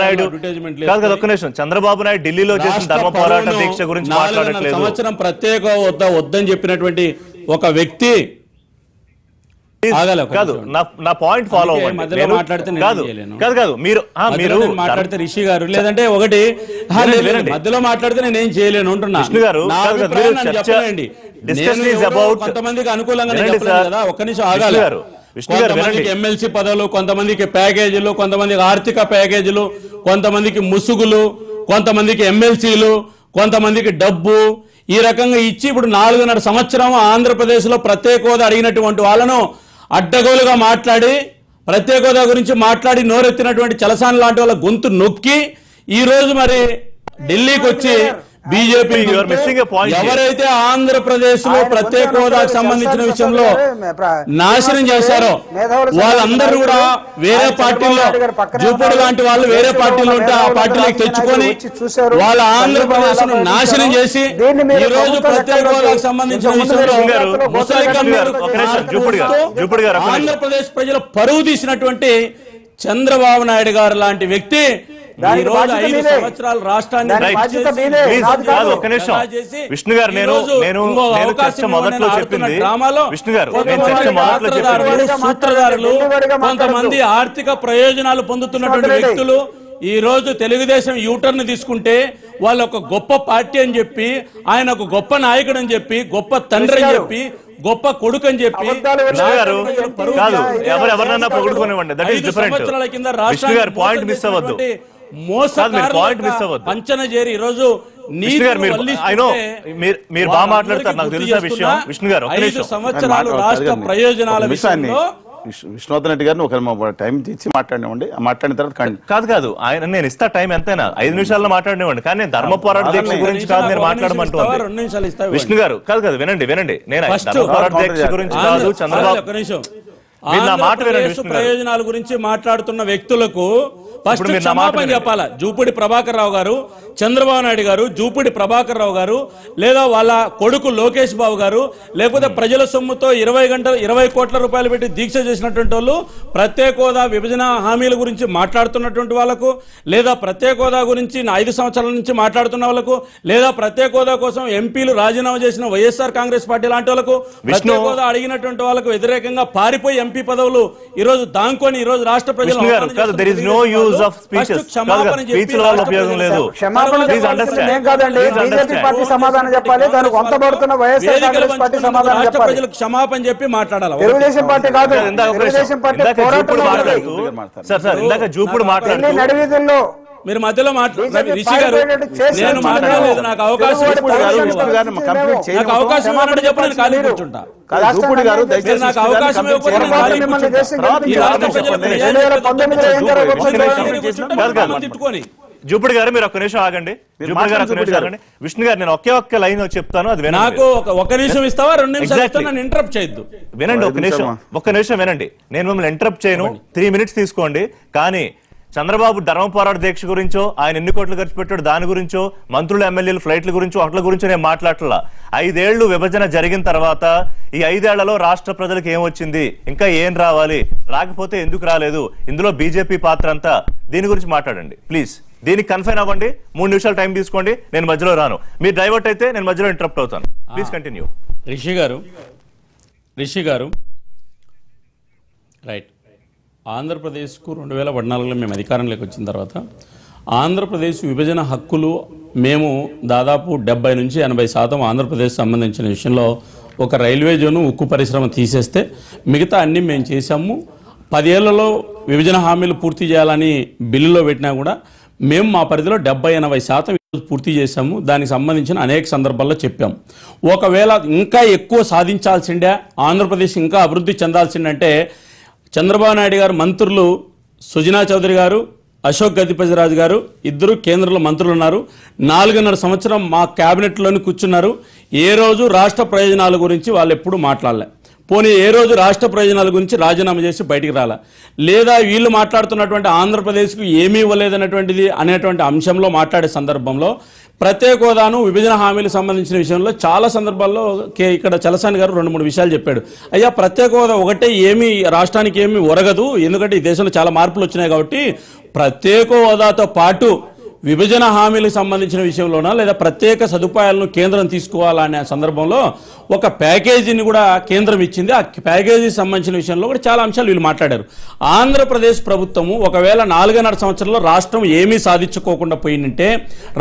నాయుడు ఢిల్లీలో చేసిన ధర్మ పోరాట దీక్ష గురించి మాట్లాడట్లేదు. సంవత్సరం ప్రత్యేక వద్దని చెప్పినటువంటి ఒక వ్యక్తి కాదు, నా పాయింట్ ఫాలో మాట్లాడితే రిషి గారు, లేదంటే ఒకటి మధ్యలో మాట్లాడితే నేనేం చేయలేను అంటున్నా. కొంతమందికి అనుకూలంగా కదా, 1 నిమిషం ఆగాలి. కొంతమందికి ఎమ్మెల్సీ పదవులు, కొంతమందికి ప్యాకేజీలు, కొంతమందికి ఆర్థిక ప్యాకేజీలు, కొంతమందికి ముసుగులు, కొంతమందికి ఎమ్మెల్సీలు, కొంతమందికి డబ్బు, ఈ రకంగా ఇచ్చి ఇప్పుడు 4.5 సంవత్సరం ఆంధ్రప్రదేశ్లో ప్రత్యేక హోదా అడిగినటువంటి వాళ్ళను అడ్డగోలుగా మాట్లాడి, ప్రత్యేక హోదా గురించి మాట్లాడి నోరెత్తినటువంటి చలసాని లాంటి వాళ్ళ గొంతు నొక్కి ఈ రోజు మరి ఢిల్లీకి వచ్చి బీజేపీ ఎవరైతే ఆంధ్రప్రదేశ్ లో ప్రత్యేక హోదాకు సంబంధించిన విషయంలో నాశనం చేశారో వాళ్ళందరూ కూడా వేరే పార్టీల్లో, జూపూడి లాంటి వాళ్ళు వేరే పార్టీలో ఉంటే ఆ పార్టీలోకి తెచ్చుకొని వాళ్ళ ఆంధ్రప్రదేశ్ ను నాశనం చేసి ఈ రోజు ప్రత్యేక హోదాకు సంబంధించిన విషయంలో ఆంధ్రప్రదేశ్ ప్రజల పరువు తీసినటువంటి చంద్రబాబు నాయుడు గారు లాంటి వ్యక్తి ఈ రోజు 5 సంవత్సరాలు రాష్ట్రాన్ని విష్ణు గారు సూత్రధారులు, కొంతమంది ఆర్థిక ప్రయోజనాలు పొందుతున్నటువంటి వ్యక్తులు ఈ రోజు తెలుగుదేశం యూటర్న్ తీసుకుంటే వాళ్ళు ఒక గొప్ప పార్టీ అని చెప్పి, ఆయన ఒక గొప్ప నాయకుడు అని చెప్పి, గొప్ప తండ్రి అని చెప్పి, గొప్ప కొడుకు అని చెప్పి సంవత్సరాల కింద రాష్ట్రాన్ని పంచన చేరి ఈ రోజు మీరు బాగా మాట్లాడతారు, నాకు తెలిసిన విషయం విష్ణు గారు. 5 సంవత్సరాలు రాష్ట్ర ప్రయోజనాల విషయంలో విష్ణువర్ధన్ రెడ్డి గారిని ఒక టైం ఇచ్చి మాట్లాడినివ్వండి. మాట్లాడిన తర్వాత కాదు ఆయన నేను ఇస్తా టైం ఎంతైనా 5 నిమిషాల్లో మాట్లాడినివ్వండి, కానీ నేను ధర్మ పోరాట దీక్ష గురించి కాదు నేను మాట్లాడమంటున్నాను. విష్ణు గారు కాదు వినండి నేను ధర్మ పోరాట దీక్ష గురించి కాదు, చంద్రబాబు ప్రయోజనాల గురించి మాట్లాడుతున్న వ్యక్తులకు ఫస్ట్ క్షమాపణ చెప్పాలా. జూపూడి ప్రభాకర్ రావు గారు, చంద్రబాబు నాయుడు గారు, జూపూడి ప్రభాకర్ రావు గారు, లేదా వాళ్ళ కొడుకు లోకేష్ బాబు గారు, లేకపోతే ప్రజల సొమ్ముతో 20 కోట్ల రూపాయలు పెట్టి దీక్ష చేసినటువంటి వాళ్ళు ప్రత్యేక హోదా విభజన హామీల గురించి మాట్లాడుతున్నటువంటి వాళ్ళకు, లేదా ప్రత్యేక హోదా గురించి 5 సంవత్సరాల నుంచి మాట్లాడుతున్న వాళ్ళకు, లేదా ప్రత్యేక హోదా కోసం ఎంపీలు రాజీనామా చేసిన వైఎస్ఆర్ కాంగ్రెస్ పార్టీ లాంటి వాళ్ళకు, ప్రత్యేక హోదా అడిగినటువంటి వాళ్ళకు వ్యతిరేకంగా పారిపోయి ఎంపీ పదవులు ఈ రోజు దాంకొని ఈ రోజు రాష్ట్ర ప్రజలు there is no use of speeches. Speech వల్ల ఉపయోగం లేదు. క్షమాపణ చెప్పాల్సింది ఏం కాదండి, బీజేపీ పార్టీ సమాధానం చెప్పాలి, దానికి వంతపడుతున్న వైఎస్ఆర్ కాంగ్రెస్ పార్టీ సమాధానం రాష్ట్ర చెప్పాలి. ప్రజలకు క్షమాపణ చెప్పి మాట్లాడాలి. తెలుగుదేశం పార్టీ కాదు, తెలుగుదేశం పార్టీ పోరాటంలో ఉంది. సార్ ఇందాక జూపుడు మాట్లాడుతూ నడివీధుల్లో మీరు మధ్యలో రిషి గారు నేను మాట్లాడలేదు, నాకు అవకాశం ఇవ్వనంటే చెప్పి నేను ఖాళీ కూర్చుంటా. నాకు అవకాశం ఇవ్వకపోతే నేను ఖాళీ కూర్చుంటా. ఈ రాష్ట్ర ప్రజలకు తిట్టుకొని జూపుడు గారు మీరు ఒక్క నిమిషం ఆగండి. జూపుడు గారు ఒక్క నిమిషం ఆగండి. విష్ణు గారు నేను ఒక్క లైన్ చెప్తాను, అది నాకు ఒక నిమిషం ఇస్తావా, 2 నిమిషాలు ఇస్తాను, నన్ను ఇంటరప్ట్ చేయొద్దు. వినండి, ఒక్క నిమిషం వినండి. నేను మిమ్మల్ని ఇంటరప్ట్ చేయను, 3 minutes తీసుకోండి. కానీ చంద్రబాబు ధర్మ పోరాట దీక్ష గురించో, ఆయన ఎన్ని కోట్లు ఖర్చు పెట్టాడు దాని గురించో, మంత్రులు ఎమ్మెల్యేలు ఫ్లైట్ల గురించో వాటి గురించో నేను మాట్లాడట్లా. 5 ఏళ్లు విభజన జరిగిన తర్వాత ఈ 5 ఏళ్లలో రాష్ట్ర ప్రజలకు ఏం వచ్చింది, ఇంకా ఏం రావాలి, రాకపోతే ఎందుకు రాలేదు, ఇందులో బీజేపీ పాత్ర అంతా, దీని గురించి మాట్లాడండి ప్లీజ్. దీనికి కన్ఫైన్ అవ్వండి, 3 నిమిషాలు టైం తీసుకోండి, నేను మధ్యలో రాను. మీరు డైవర్ట్ అయితే నేను మధ్యలో ఇంటరప్ట్ అవుతాను. Please continue. రిషి గారు రైట్. ఆంధ్రప్రదేశ్కు 2014లో మేము అధికారంలోకి వచ్చిన తర్వాత ఆంధ్రప్రదేశ్ విభజన హక్కులు మేము దాదాపు 70 నుంచి 80% ఆంధ్రప్రదేశ్ సంబంధించిన విషయంలో ఒక రైల్వే జోను, ఉక్కు పరిశ్రమ తీసేస్తే మిగతా అన్ని మేము చేశాము. 10 ఏళ్లలో విభజన హామీలు పూర్తి చేయాలని బిల్లులో పెట్టినా కూడా మేము మా పరిధిలో 70-80% పూర్తి చేశాము. దానికి సంబంధించిన అనేక సందర్భాల్లో చెప్పాము. ఒకవేళ ఇంకా ఎక్కువ సాధించాల్సిందే, ఆంధ్రప్రదేశ్ ఇంకా అభివృద్ధి చెందాల్సిందంటే చంద్రబాబు నాయుడు గారు మంత్రులు సుజనా చౌదరి గారు, అశోక్ గజపతిరాజు గారు ఇద్దరు కేంద్రంలో మంత్రులు ఉన్నారు. 4.5 సంవత్సరం మా క్యాబినెట్లోని కూర్చున్నారు. ఏ రోజు రాష్ట్ర ప్రయోజనాల గురించి వాళ్ళు ఎప్పుడు మాట్లాడలే. పోనీ ఏ రోజు రాష్ట్ర ప్రయోజనాల గురించి రాజీనామా చేసి బయటికి రాలా. లేదా వీళ్ళు మాట్లాడుతున్నటువంటి ఆంధ్రప్రదేశ్కు ఏమీ ఇవ్వలేదనేటువంటిది అనేటువంటి అంశంలో మాట్లాడే సందర్భంలో ప్రత్యేక హోదాను, విభజన హామీలకు సంబంధించిన విషయంలో చాలా సందర్భాల్లో ఇక్కడ చలసాని గారు 2-3 విషయాలు చెప్పాడు. అయ్యా ప్రత్యేక హోదా ఒకటే ఏమీ రాష్ట్రానికి ఏమీ ఒరగదు, ఎందుకంటే ఈ దేశంలో చాలా మార్పులు వచ్చినాయి కాబట్టి ప్రత్యేక హోదాతో పాటు విభజన హామీలకు సంబంధించిన విషయంలోనా లేదా ప్రత్యేక సదుపాయాలను కేంద్రం తీసుకోవాలనే సందర్భంలో ఒక ప్యాకేజీని కూడా కేంద్రం ఇచ్చింది. ఆ ప్యాకేజీకి సంబంధించిన విషయంలో కూడా చాలా అంశాలు వీళ్ళు మాట్లాడారు. ఆంధ్రప్రదేశ్ ప్రభుత్వము ఒకవేళ 4.5 సంవత్సరంలో రాష్ట్రం ఏమీ సాధించుకోకుండా పోయిందంటే,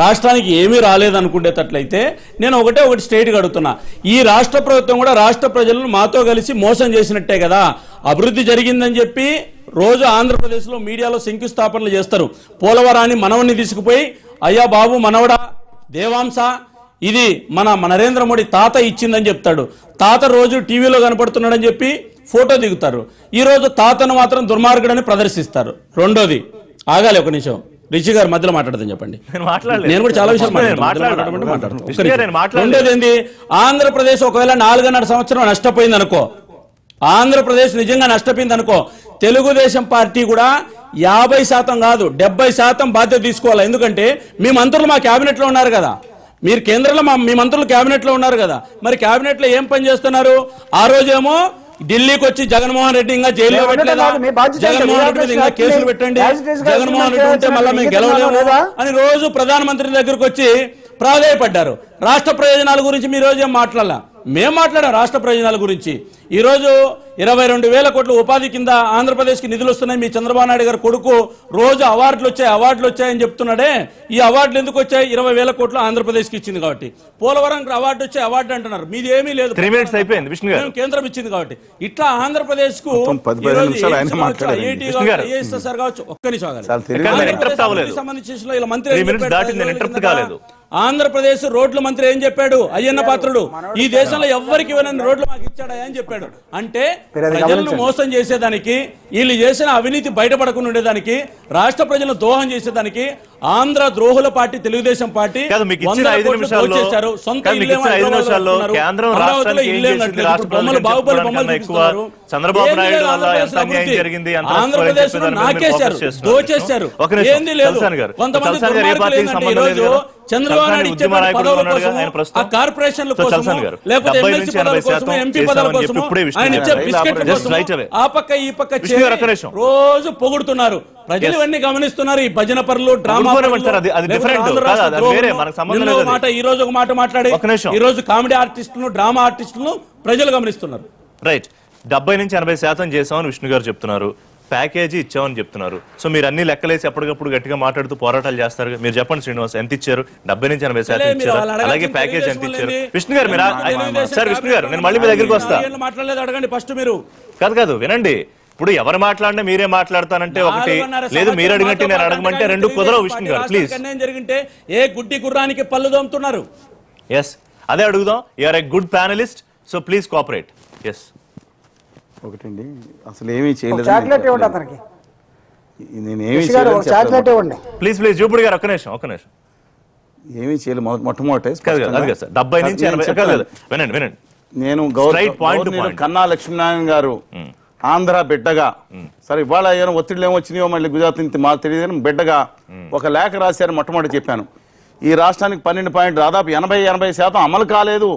రాష్ట్రానికి ఏమీ రాలేదనుకునేటట్లయితే నేను ఒకటి స్ట్రైట్గా అడుగుతున్నా, ఈ రాష్ట్ర ప్రభుత్వం కూడా రాష్ట్ర ప్రజలను మాతో కలిసి మోసం చేసినట్టే కదా. అభివృద్ధి జరిగిందని చెప్పి రోజు ఆంధ్రప్రదేశ్లో మీడియాలో శంకుస్థాపనలు చేస్తారు. పోలవరాన్ని మనవన్ని తీసుకుపోయి అయ్యా బాబు మనవడా దేవాంశ ఇది మన నరేంద్ర మోడీ తాత ఇచ్చిందని చెప్తాడు. తాత రోజు టీవీలో కనపడుతున్నాడని చెప్పి ఫోటో దిగుతారు. ఈ రోజు తాతను మాత్రం దుర్మార్గుడని ప్రదర్శిస్తారు. రెండోది, ఆగాలి ఒక నిమిషం, రిషి గారు మధ్యలో మాట్లాడదని చెప్పండి. నేను కూడా చాలా విషయాలు మాట్లాడతాను. రెండోది ఏంది, ఆంధ్రప్రదేశ్ ఒకవేళ 4.5 సంవత్సరం నష్టపోయింది అనుకో, ఆంధ్రప్రదేశ్ నిజంగా నష్టపోయింది అనుకో, తెలుగుదేశం పార్టీ కూడా 50% కాదు 70% బాధ్యత తీసుకోవాలి. ఎందుకంటే మీ మంత్రులు మా క్యాబినెట్ లో ఉన్నారు కదా, మీరు కేంద్రంలో మీ మంత్రులు క్యాబినెట్ లో ఉన్నారు కదా, మరి క్యాబినెట్ లో ఏం పని చేస్తున్నారు? ఆ రోజేమో ఢిల్లీకి వచ్చి జగన్మోహన్ రెడ్డి ఇంకా జైల్లో పెట్టలేదా, జగన్మోహన్ రెడ్డి మీద ఇంకా కేసులు పెట్టండి, జగన్మోహన్ రెడ్డి ఉంటే మళ్ళీ మేము గెలవలేము అని రోజు ప్రధానమంత్రి దగ్గరకు వచ్చి ప్రాధాయపడ్డారు. రాష్ట్ర ప్రయోజనాల గురించి మీ రోజు ఏం మాట్లాడాల? మేము మాట్లాడాం రాష్ట్ర ప్రయోజనాల గురించి. ఈరోజు 22,000 కోట్ల ఉపాధి కింద ఆంధ్రప్రదేశ్కి నిధులు వస్తున్నాయి. మీ చంద్రబాబు నాయుడు గారు కొడుకు రోజు అవార్డులు వచ్చాయని చెప్తున్నాడే. ఈ అవార్డులు ఎందుకు వచ్చాయి? 20,000 కోట్లు ఆంధ్రప్రదేశ్కి ఇచ్చింది కాబట్టి. పోలవరం అవార్డు వచ్చే అవార్డు అంటున్నారు, మీది ఏమీ లేదు, కేంద్రం ఇచ్చింది కాబట్టి. ఇట్లా ఆంధ్రప్రదేశ్ కు కావచ్చు. ఒక్క నిమిషం సంబంధించిన మంత్రి ఆంధ్రప్రదేశ్ రోడ్ల మంత్రి ఏం చెప్పాడు? అయ్యన్న పాత్రుడు ఈ దేశంలో ఎవరికి ఇవ్వనని రోడ్లు మాకు ఇచ్చాడా అని చెప్పాడు. అంటే ప్రజలను మోసం చేసేదానికి, వీళ్ళు చేసిన అవినీతి బయటపడకుండా ఉండేదానికి, రాష్ట్ర ప్రజలను దోహం చేసేదానికి ఆంధ్ర ద్రోహుల పార్టీ తెలుగుదేశం పార్టీ సొంత బొమ్మలు బాహుబలి బొమ్మలు చూపిస్తున్నారు. ఆంధ్రప్రదేశ్ నాకేశారు, దోచేశారు, ఏంది లేదు. కొంతమంది చంద్రబాబు నాయుడు ఇచ్చే పదవుల కోసం, ఆ కార్పొరేషన్ల కోసం, లేకపోతే ఎమ్మెల్సీ పదవుల కోసం, ఎంపీ పదవుల కోసం, ఆయన ఇచ్చే బిస్కెట్ కోసం ఆ పక్క ఈ పక్క రోజు పొగుడుతున్నారు. ప్రజలు ఇవన్నీ గమనిస్తున్నారు. ఈ భజన పరులు, డ్రామా మాట, ఈ రోజు ఒక మాట మాట్లాడి ఈ రోజు కామెడీ ఆర్టిస్టులను, డ్రామా ఆర్టిస్టులను ప్రజలు గమనిస్తున్నారు. రైట్. 70 నుంచి 80% చేసామని విష్ణు గారు చెప్తున్నారు, ప్యాకేజీ ఇచ్చామని చెప్తున్నారు. సో మీరు అన్ని లెక్కలేసి ఎప్పటికప్పుడు గట్టిగా మాట్లాడుతూ పోరాటాలు చేస్తారు. మీరు చెప్పండి శ్రీనివాస్, ఎంత ఇచ్చారు? 70 నుంచి 80% ఇచ్చారు, అలాగే ప్యాకేజ్ ఎంత ఇచ్చారు? విష్ణు గారు సార్ విష్ణు గారు నేను మళ్ళీ మీ దగ్గరికి వస్తా. అడగండి ఫస్ట్ మీరు. కాదు వినండి, ఇప్పుడు ఎవరు మాట్లాడినా మీరే మాట్లాడతానంటే ఒకటి, లేదు మీరు అడిగినట్టు నేను అడగమంటే రెండు కుదరవు. విష్ణు గారు ప్లీజ్. జరిగింటే ఏ గుడ్డి గుర్రానికి పళ్ళు దోముతున్నారు? ఎస్, అదే అడుగుదాం. You are a good panelist, so please cooperate. Yes. ఒకటండి, అసలు ఏమీ చేయలేదు. చాక్లెట్ ఇవ్వండి అతనికి. నేనేమి చాక్లెట్ ఇవ్వండి ప్లీజ్. జూపుడి గారు ఒక్క నిమిషం. ఏమీ చేయలేదు. మొట్టమొదటి అది సార్ 70 నుంచి 80. వినండి. నేను గవర్నర్ కన్నా లక్ష్మీనారాయణ గారు ఆంధ్ర బిడ్డగా, సరే ఇవాళ ఏమైనా ఒత్తిడిలు ఏమొచ్చినాయో మళ్ళీ గుజరాత్ నుంచి మాకు తెలియదు, బిడ్డగా ఒక లేఖ రాశారు. మొట్టమొదటి చెప్పాను, ఈ రాష్ట్రానికి 12 పాయింట్ దాదాపు 80% అమలు కాలేదు,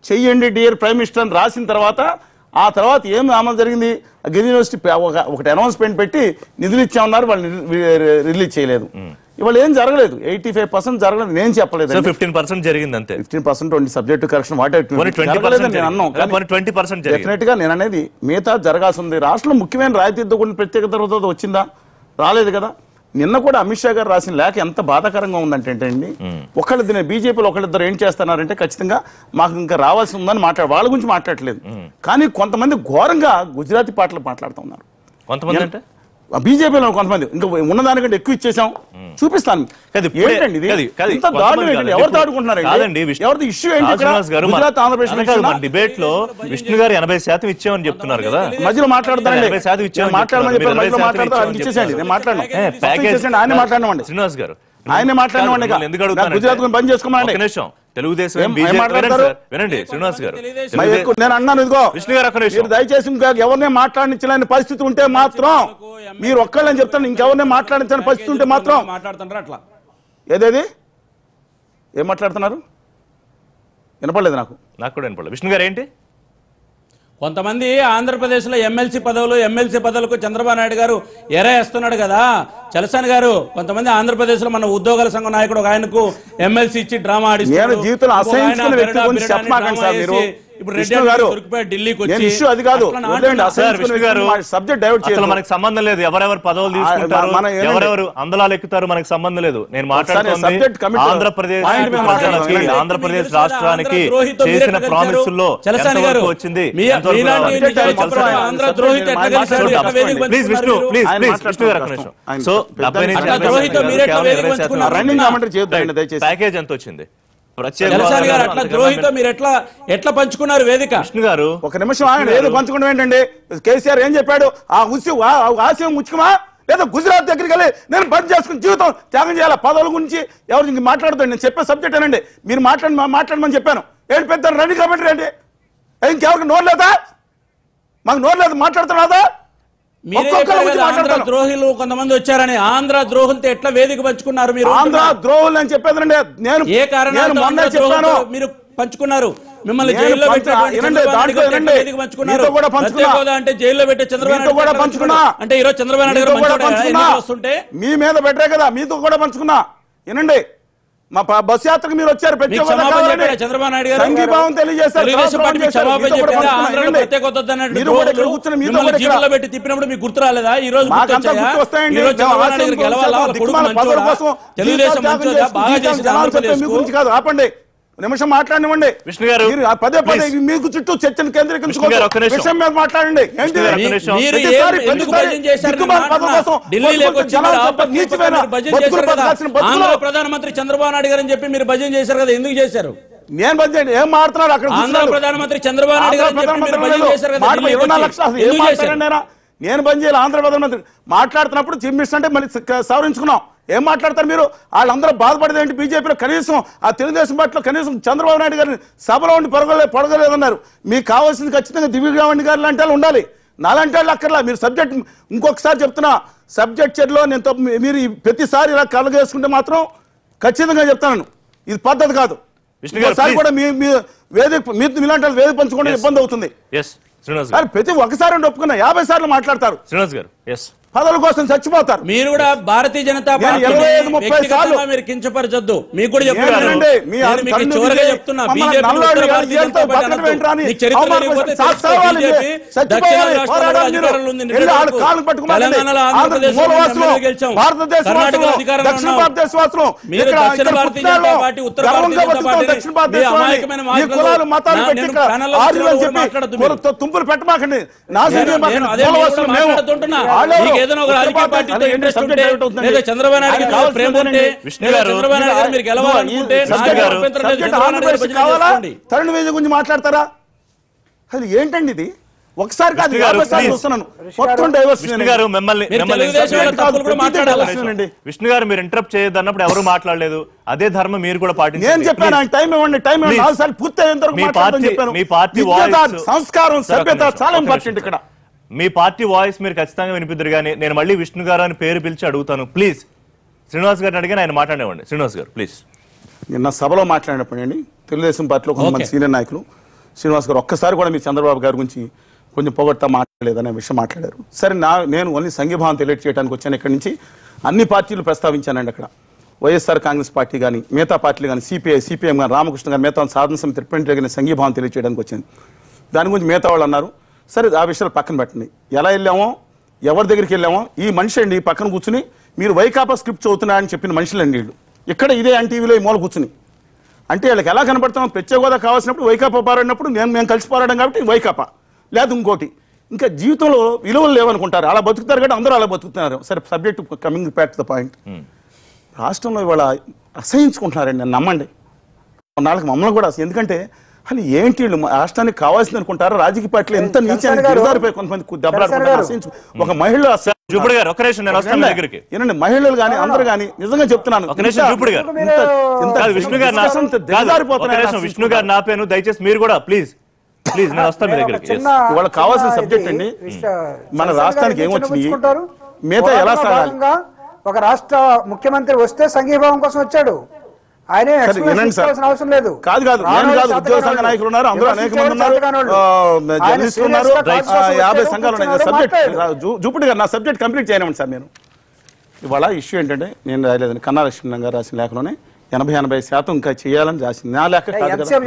చెయ్యండి డియర్ ప్రైమ్ మినిస్టర్ అని రాసిన తర్వాత ఆ తర్వాత ఏం అమలు జరిగింది? గిరి యూనివర్సిటీ ఒకటి అనౌన్స్మెంట్ పెట్టి నిధులు ఇచ్చామన్నారు, వాళ్ళు రిలీజ్ చేయలేదు. ఇవాళ ఏం జరగలేదు, 85% జరగలేదు. నేను చెప్పలేదు, 15% జరిగింది అంతే. 15% ఓన్లీ సబ్జెక్ట్ కరెక్షన్ డెఫినెట్ గా నేను అనేది మిగతా జరగాల్సి ఉంది. రాష్ట్రంలో ముఖ్యమైన రాయితీతో కూడిన ప్రత్యేకత వచ్చిందా? రాలేదు కదా. నిన్న కూడా అమిత్ షా గారు రాసిన లేఖ ఎంత బాధాకరంగా ఉందంటే అండి, ఒకళ్ళిద్దరు బీజేపీలో ఒకళ్ళిద్దరు ఏం చేస్తున్నారంటే ఖచ్చితంగా మాకు ఇంకా రావాల్సి ఉందని వాళ్ళ గురించి మాట్లాడలేదు. కానీ కొంతమంది ఘోరంగా గుజరాతీ పాటలు మాట్లాడుతూ ఉన్నారు. కొంతమంది అంటే బీజేపీలో కొంతమంది ఇంకా ఉన్నదానికంటే ఎక్కువ ఇచ్చేసాం. చూపిస్తాను ఏంటండి ఇది, ఎవరు దాడుకుంటున్నారు? ఎవరిది ఇష్యూ ఏంటి? గుజరాత్ ఆంధ్రప్రదేశ్ డిబేట్ లో విష్ణు గారు 80% ఇచ్చామని చెప్తున్నారు కదా, మధ్యలో మాట్లాడతారండి. ఆయన మాట్లాడినామండి, శ్రీనివాస్ గారు ఆయనే మాట్లాడినామండి. గుజరాత్ బంద్ చేసుకోమని తెలుగుదేశం వినండి శ్రీనివాస్ గారు, నేను అన్నాను ఇదిగో విష్ణు గారు దయచేసి ఎవరినే మాట్లాడించలేని పరిస్థితి ఉంటే మాత్రం మీరు ఒక్కళ్ళని చెప్తాను, ఇంకెవరినే మాట్లాడించని పరిస్థితి ఉంటే మాత్రం మాట్లాడుతున్నారు. అట్లా ఏదేది ఏం మాట్లాడుతున్నారు? వినపడలేదు నాకు కూడా వినపడలేదు. విష్ణు గారు ఏంటి? కొంతమంది ఆంధ్రప్రదేశ్లో ఎమ్మెల్సీ పదవులకు చంద్రబాబు నాయుడు గారు ఎరేస్తున్నాడు కదా చలసాని గారు. కొంతమంది ఆంధ్రప్రదేశ్లో మన ఉద్యోగుల సంఘం నాయకుడు ఒక ఆయనకు ఎమ్మెల్సీ ఇచ్చి డ్రామా ఆడిస్తారు. మనకి సంబంధం లేదు, ఎవరెవరు పదవులు తీసుకుంటారు, ఎవరెవరు అందలాలు ఎక్కుతారు, మనకి సంబంధం లేదు. నేను మాట్లాడుతుంది ఆంధ్రప్రదేశ్ రాష్ట్రానికి చేసిన ప్రామిసుల్లో వచ్చింది. ప్లీజ్ విష్ణు, విష్ణు గారు సో ప్యాకేజ్ ఎంత వచ్చింది? ద్రోహితో మీరు ఎట్లా పంచుకున్నారు వేదిక? విష్ణు గారు ఒక నిమిషం ఆయన ఏదో పంచుకోవడం ఏంటండి? కేసీఆర్ ఏం చెప్పాడు? ఆశయం ఉచ్చుకుమా లేదా గుజరాత్ దగ్గరికి వెళ్ళి నేను బంద్ చేసుకుని జీవితం త్యాగం చేయాలి. పదవుల గురించి ఎవరు మాట్లాడుతాడు? నేను చెప్పే సబ్జెక్ట్ ఏనండి. మీరు మాట్లాడమని చెప్పాను. ఏంటి పెద్ద రండి కాబట్టి రండి, ఇంకెవరికి నోరు లేదా? మాకు నోరు లేదు, మాట్లాడుతున్నాదా? ద్రోహులు కొంతమంది వచ్చారని ఆంధ్ర ద్రోహులతో ఎట్లా వేదిక పంచుకున్నారు మీరు? ఆంధ్ర ద్రోహులు అని చెప్పేదండి. నేను ఏ కారణంగా చెప్పాను మీరు పంచుకున్నారు? మిమ్మల్ని జైల్లో అంటే జైల్లో పెట్టే చంద్రబాబు పంచుకున్నా అంటే ఈరోజు చంద్రబాబు నాయుడు గారు వస్తుంటే మీ మీద పెట్టే కదా, మీతో కూడా పంచుకున్నా. వినండి, మా బస్ యాత్రకు మీరు వచ్చారు, చంద్రబాబు నాయుడు గారు సంఘీభావం తెలియజేస్తారు. పెట్టి తిప్పినప్పుడు మీకు గుర్తు రాలేదా? ఈ రోజు గురించి కాదు, ఆపండి నిమిషం మాట్లాడినివ్వండి. విష్ణు గారు పదే పదే మీకు చుట్టూ చర్చను కేంద్రీకరించుకోవాలి, విషయం మీద మాట్లాడండి. ప్రధానమంత్రి చంద్రబాబు నాయుడు గారు అని చెప్పి మీరు భజన చేశారు కదా, ఎందుకు చేశారు? నేను భజన ఏం మాట్లాడుతున్నారు? అక్కడ ఆంధ్ర ప్రధానమంత్రి చంద్రబాబు నాయుడు గారు నేను బంద్ చేయాలి. ఆంధ్ర ప్రధానమంత్రి మాట్లాడుతున్నప్పుడు చీఫ్ మినిస్టర్ అంటే మళ్ళీ సవరించుకున్నాం. ఏం మాట్లాడతారు మీరు? వాళ్ళందరూ బాధపడేది ఏంటి? బీజేపీలో కనీసం ఆ తెలుగుదేశం పార్టీలో కనీసం చంద్రబాబు నాయుడు గారిని సభలో ఉండి పొడగలేదన్నారు. మీకు కావాల్సింది ఖచ్చితంగా దివ్యరావణి గారు లాంటి వాళ్ళు ఉండాలి, నాలాంటి వాళ్ళు అక్కర్లా. మీరు సబ్జెక్ట్ ఇంకొకసారి చెప్తున్నా, సబ్జెక్ట్ చర్యలో నేను మీరు ప్రతిసారి ఇలా కలగేసుకుంటే మాత్రం ఖచ్చితంగా చెప్తాను, ఇది పద్ధతి కాదు. ఒకసారి కూడా మీలాంటి వాళ్ళు వేదిక పంచుకుంటే ఇబ్బంది అవుతుంది. ప్రతి ఒక్కసారి ఒప్పుకున్నా 50 సార్లు మాట్లాడతారు. శ్రీనివాస్ గారు పదవుల కోసం చచ్చిపోతారు. మీరు కూడా భారతీయ జనతా పార్టీ వ్యక్తిగతంగా మీరు కించపరచొద్దు. మీకు కూడా చెప్తున్నా, చివరిగా చెప్తున్నా, బీజేపీ ఉత్తర భారతీయ జనతా పార్టీ అనొద్దు. చరిత్ర లేకపోతే బీజేపీ దక్షిణాది రాష్ట్రాల్లో అధికారంలో ఉంది. తెలంగాణలో ఆంధ్రప్రదేశ్ గెలిచాం, కర్ణాటకలో అధికారంలో ఉన్నాం. మీరు దక్షిణ భారతీయ జనతా పార్టీ, ఉత్తర భారతీయ జనతా పార్టీ అమాయకమైన తుంపులు పెట్టమాకండి. ఏదైనా ఒక రాజకీయ పార్టీతో ఇంట్రెస్ట్ ఉంటే, లేదా చంద్రబాబు నాయుడు ప్రేమ ఉంటే, చంద్రబాబు నాయుడు గారు మీరు గెలవాలనుకుంటే తరుణ్ వేజ గురించి మాట్లాడతారా? అసలు ఏంటండి ఇది? ఒకసారి కాదు, విష్ణు గారు మీరు ఇంటరప్ట్ చేయొద్దు అన్నప్పుడు ఎవరు మాట్లాడలేదు. అదే ధర్మం మీరు కూడా పాటించారు. నేను చెప్పాను ఆయన టైం ఇవ్వండి, టైం ఇవ్వండి, పూర్తయ్యేంత వరకు మీ పార్టీ సంస్కారం, సభ్యత చాలా ఇంపార్టెంట్ ఇక్కడ. మీ పార్టీ వాయిస్ మీరు ఖచ్చితంగా వినిపిద్దరు. కానీ నేను మళ్ళీ విష్ణు గారు అని పేరు పిలిచి అడుగుతాను. ప్లీజ్ శ్రీనివాస్ గారిని అడిగి ఆయన మాట్లాడేవ్వండి. శ్రీనివాస్ గారు ప్లీజ్. నిన్న సభలో మాట్లాడినప్పుడు అండి, తెలుగుదేశం పార్టీలో కొంతమంది సీనియర్ నాయకులు శ్రీనివాస్ గారు ఒక్కసారి కూడా మీరు చంద్రబాబు గారి గురించి కొంచెం పొగడ్తా మాట్లాడలేదనే విషయం మాట్లాడారు. సరే, నేను ఓన్లీ సంఘీభావం తెలియజేయడానికి వచ్చాను. ఇక్కడి నుంచి అన్ని పార్టీలు ప్రస్తావించానండి. అక్కడ వైఎస్ఆర్ కాంగ్రెస్ పార్టీ కానీ, మిగతా పార్టీలు కానీ, సిపిఐ, సిపిఎం కానీ, రామకృష్ణ గారు, మిగతా సాధన సమితి రిప్రజెంటేటివ్ సంఘీభావం తెలియజేయడానికి వచ్చింది. దాని గురించి మిగతా వాళ్ళు అన్నారు. సరే, ఆ విషయాలు పక్కన పెట్టండి. ఎలా వెళ్ళామో, ఎవరి దగ్గరికి వెళ్ళామో, ఈ మనిషి అండి పక్కన కూర్చుని మీరు వైకాపా స్క్రిప్ట్ చదువుతున్నారని చెప్పిన మనుషులండి వీళ్ళు. ఇక్కడ ఇదే ఎన్టీవీలో ఈ మూల కూర్చుని అంటే వీళ్ళకి ఎలా కనబడుతున్నాం? ప్రత్యేక హోదా కావాల్సినప్పుడు వైకాపా పోరాడినప్పుడు మేము కలిసి పోరాడడం కాబట్టి వైకాపా, లేదా ఇంకోటి. ఇంకా జీవితంలో విలువలు లేవనుకుంటారు, అలా బతుకుతారు కాబట్టి అందరూ అలా బతుకుతున్నారు. సరే, subject coming back to the point. రాష్ట్రంలో ఇవాళ అసహించుకుంటున్నారండి, నన్ను నమ్మండి. నాలుగు మమ్మల్ని కూడా. ఎందుకంటే అసలు ఏంటి రాష్ట్రానికి కావాల్సింది అనుకుంటారు? రాజకీయ పార్టీలు ఎంత నీచానికి దిగజారిపోయి కొంతమంది దెబ్బలాడుకుంటారు. ఒక మహిళ ఏనండి, మహిళలు కానీ అందరూ కానీ నిజంగా చెప్తున్నాను, విష్ణు గారు నాపేను. దయచేసి మీరు కూడా ప్లీజ్ ప్లీజ్ నేను వస్తాను మీ దగ్గరికి. వాళ్ళకి కావాల్సిన సబ్జెక్ట్ అండి, మన రాష్ట్రానికి ఏమొచ్చినాయి, మిగతా ఎలా సాగాలి. ఒక రాష్ట్ర ముఖ్యమంత్రి వస్తే సంఘీభావం కోసం వచ్చాడు. ఆయన అవసరం లేదు. కాదు కాదు, ఉద్యోగ సంఘ నాయకులు ఉన్నారు, అందరూ అనేక మంది ఉన్నారు, జర్నలిస్టులు ఉన్నారు, 50 సంఘాలు ఉన్నాయి. సబ్జెక్ట్ జూపిడి గారు, నా సబ్జెక్ట్ కంప్లీట్ చేయనివ్వండి సార్. నేను ఇవాళ ఇష్యూ ఏంటంటే, నేను రాయలేదని కన్నా లక్ష్మణ్ గారు రాసిన లేఖలోనే 80-80% ఇంకా చేయాలని రాసింది. నా లేఖ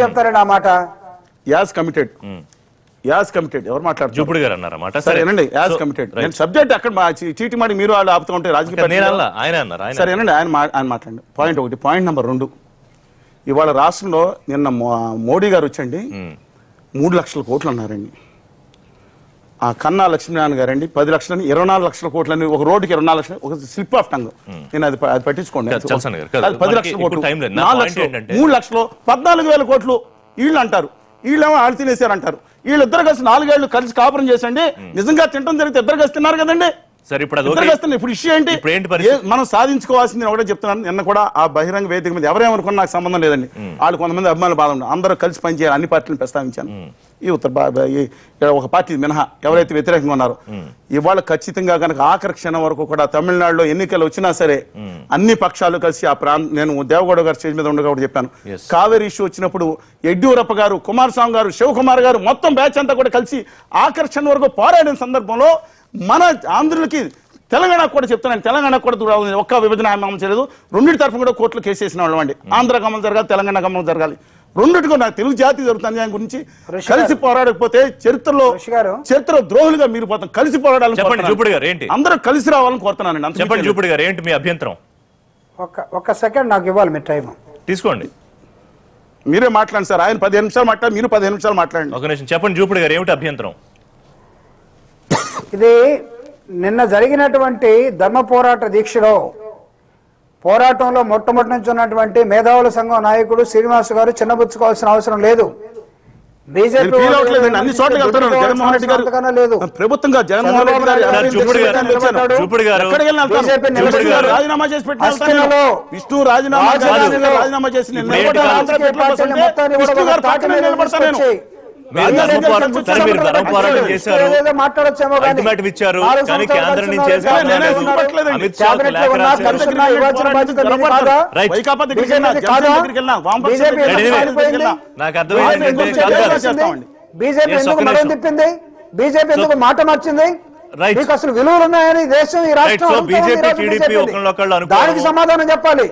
చెప్తారండి ఆ మాట. యాజ్ కమిటెడ్ ఎవరు మాట్లాడారు? జూపిడి గారు అన్నారన్నమాట. సరేనండి, యాజ్ కమిటెడ్. నేను సబ్జెక్ట్ అక్కడ చీటి మాడి మీరు వాళ్ళు ఆపుతూ ఉంటే రాజకీయ సరేనండి, ఆయన మాట్లాడండి. పాయింట్ 1. పాయింట్ నెంబర్ 2, ఇవాళ రాష్ట్రంలో నిన్న మోడీ గారు వచ్చండి 3 లక్షల కోట్లు అన్నారండి. ఆ కన్నా లక్ష్మీనారాయణ గారండి 10 లక్షలని 24 లక్షల కోట్లని, ఒక రోడ్డుకి 24 లక్షలు, ఒక స్లిప్ ఆఫ్ టంగ్. నేను అది పట్టించుకోండి. 10 లక్షల కోట్లు, 4 లక్షలు, 3 లక్షలు, 14,000 కోట్లు వీళ్ళు అంటారు. వీళ్ళేమో ఆళ్ళు తినేసారంటారు. వీళ్ళిద్దరు కలిసి 4 ఏళ్ళు కలిసి కాపురం చేసండి. నిజంగా తింటం జరిగితే ఇద్దరు కలిసి తిన్నారు కదండి. ఇప్పుడు ఇష్యూ ఏంటి? మనం సాధించుకోవాల్సింది ఒకటే చెప్తున్నాను. నిన్న కూడా ఆ బహిరంగ వేదిక మీద ఎవరేమనుకున్నా నాకు సంబంధం లేదండి. వాళ్ళు కొంతమంది అభిమానులు బాధ ఉన్నారు, అందరూ కలిసి పనిచేయాలి, అన్ని పార్టీలను ప్రస్తావించాను. ఈ ఒక పార్టీ మినహా ఎవరైతే వ్యతిరేకంగా ఉన్నారో, ఇవాళ ఖచ్చితంగా కనుక ఆఖరి క్షణం వరకు కూడా తమిళనాడులో ఎన్నికలు వచ్చినా సరే అన్ని పక్షాలు కలిసి ఆ నేను దేవగౌడ గారు స్టేజ్ మీద ఉండగా కూడా చెప్పాను, కావేరీ ఇష్యూ వచ్చినప్పుడు యడ్యూరప్ప గారు, కుమారస్వామి గారు, శివకుమార్ గారు మొత్తం బ్యాచ్ అంతా కూడా కలిసి ఆఖరి క్షణం వరకు పోరాడిన సందర్భంలో మన ఆంధ్రులకి, తెలంగాణ కూడా చెప్తున్నాను, తెలంగాణ కూడా ఒక్క విభజన అమలు చేయలేదు, రెండింటి తరఫున కూడా కోర్టులు కేసు వేసిన వాళ్ళం అండి. ఆంధ్ర అమలు జరగాలి, తెలంగాణ అమలు జరగాలి, రెండింటిగా నాకు తెలుగు జాతి జరుగుతుంది అన్యాయం గురించి కలిసి పోరాడకపోతే చరిత్ర ద్రోహులుగా మీరు పోతాం. కలిసి పోరాడాలని, అందరూ కలిసి రావాలని కోరుతున్నానండి. చెప్పండి జూపిడి గారు, ఏంటి మీ అభ్యంతరం? ఒక్క సెకండ్ నాకు ఇవ్వాలి మీ టైం తీసుకోండి. మీరే మాట్లాడండి సార్. ఆయన 15 నిమిషాలు మాట్లాడి, మీరు 15 నిమిషాలు మాట్లాడండి. ఒక నిమిషం చెప్పండి జూపిడి గారు, ఏమిటి అభ్యంతరం? ఇది నిన్న జరిగినటువంటి ధర్మ పోరాట దీక్షలో పోరాటంలో మొట్టమొదటి నుంచి ఉన్నటువంటి మేధావుల సంఘం నాయకుడు శ్రీనివాస్ గారు చిన్నబుచ్చుకోవాల్సిన అవసరం లేదు. బీజేపీ అన్ని చోట్ల జగన్మోహన్ రెడ్డి గారు ప్రభుత్వంగా జగన్మోహన్ రెడ్డి గారు రాజీనామా చేసి పెట్టిన విష్ణు రాజీనామా చేసి విష్ణు గారు పార్టీ నిలబడతాను. బీజేపీ ఎందుకు మడం తిప్పింది? బీజేపీ ఎందుకు మాట మార్చింది? Right. మీకు అసలు విలువలు ఉన్నాయని దేశం ఈ రాష్ట్రం So అడుగుతోంది, BJP, ఈ రోజు TDP BJP ని. ఒకళ్ళొకళ్ళు అనుకోవడం. దానికి సమాధానం చెప్పాలి.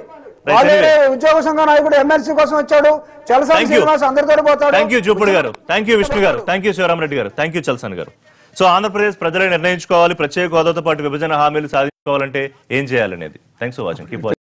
వాళ్ళే ఉద్యోగ సంఘ నాయకుడు ఎమ్మెల్సీ కోసం వచ్చాడు, చలసాని Thank you. శ్రీనివాస్ అందరితో పోతాడు. థ్యాంక్ యూ జూపుడి గారు, థ్యాంక్ యూ విష్ణు గారు, థ్యాంక్ యూ శివరామరెడ్డి గారు, థ్యాంక్ యూ చల్సాని గారు. సో ఆంధ్రప్రదేశ్ ప్రజలే నిర్ణయించుకోవాలి ప్రత్యేక హోదాతో పాటు విభజన హామీలు సాధించుకోవాలంటే ఏం చేయాలనేది. Thanks for watching. కీప్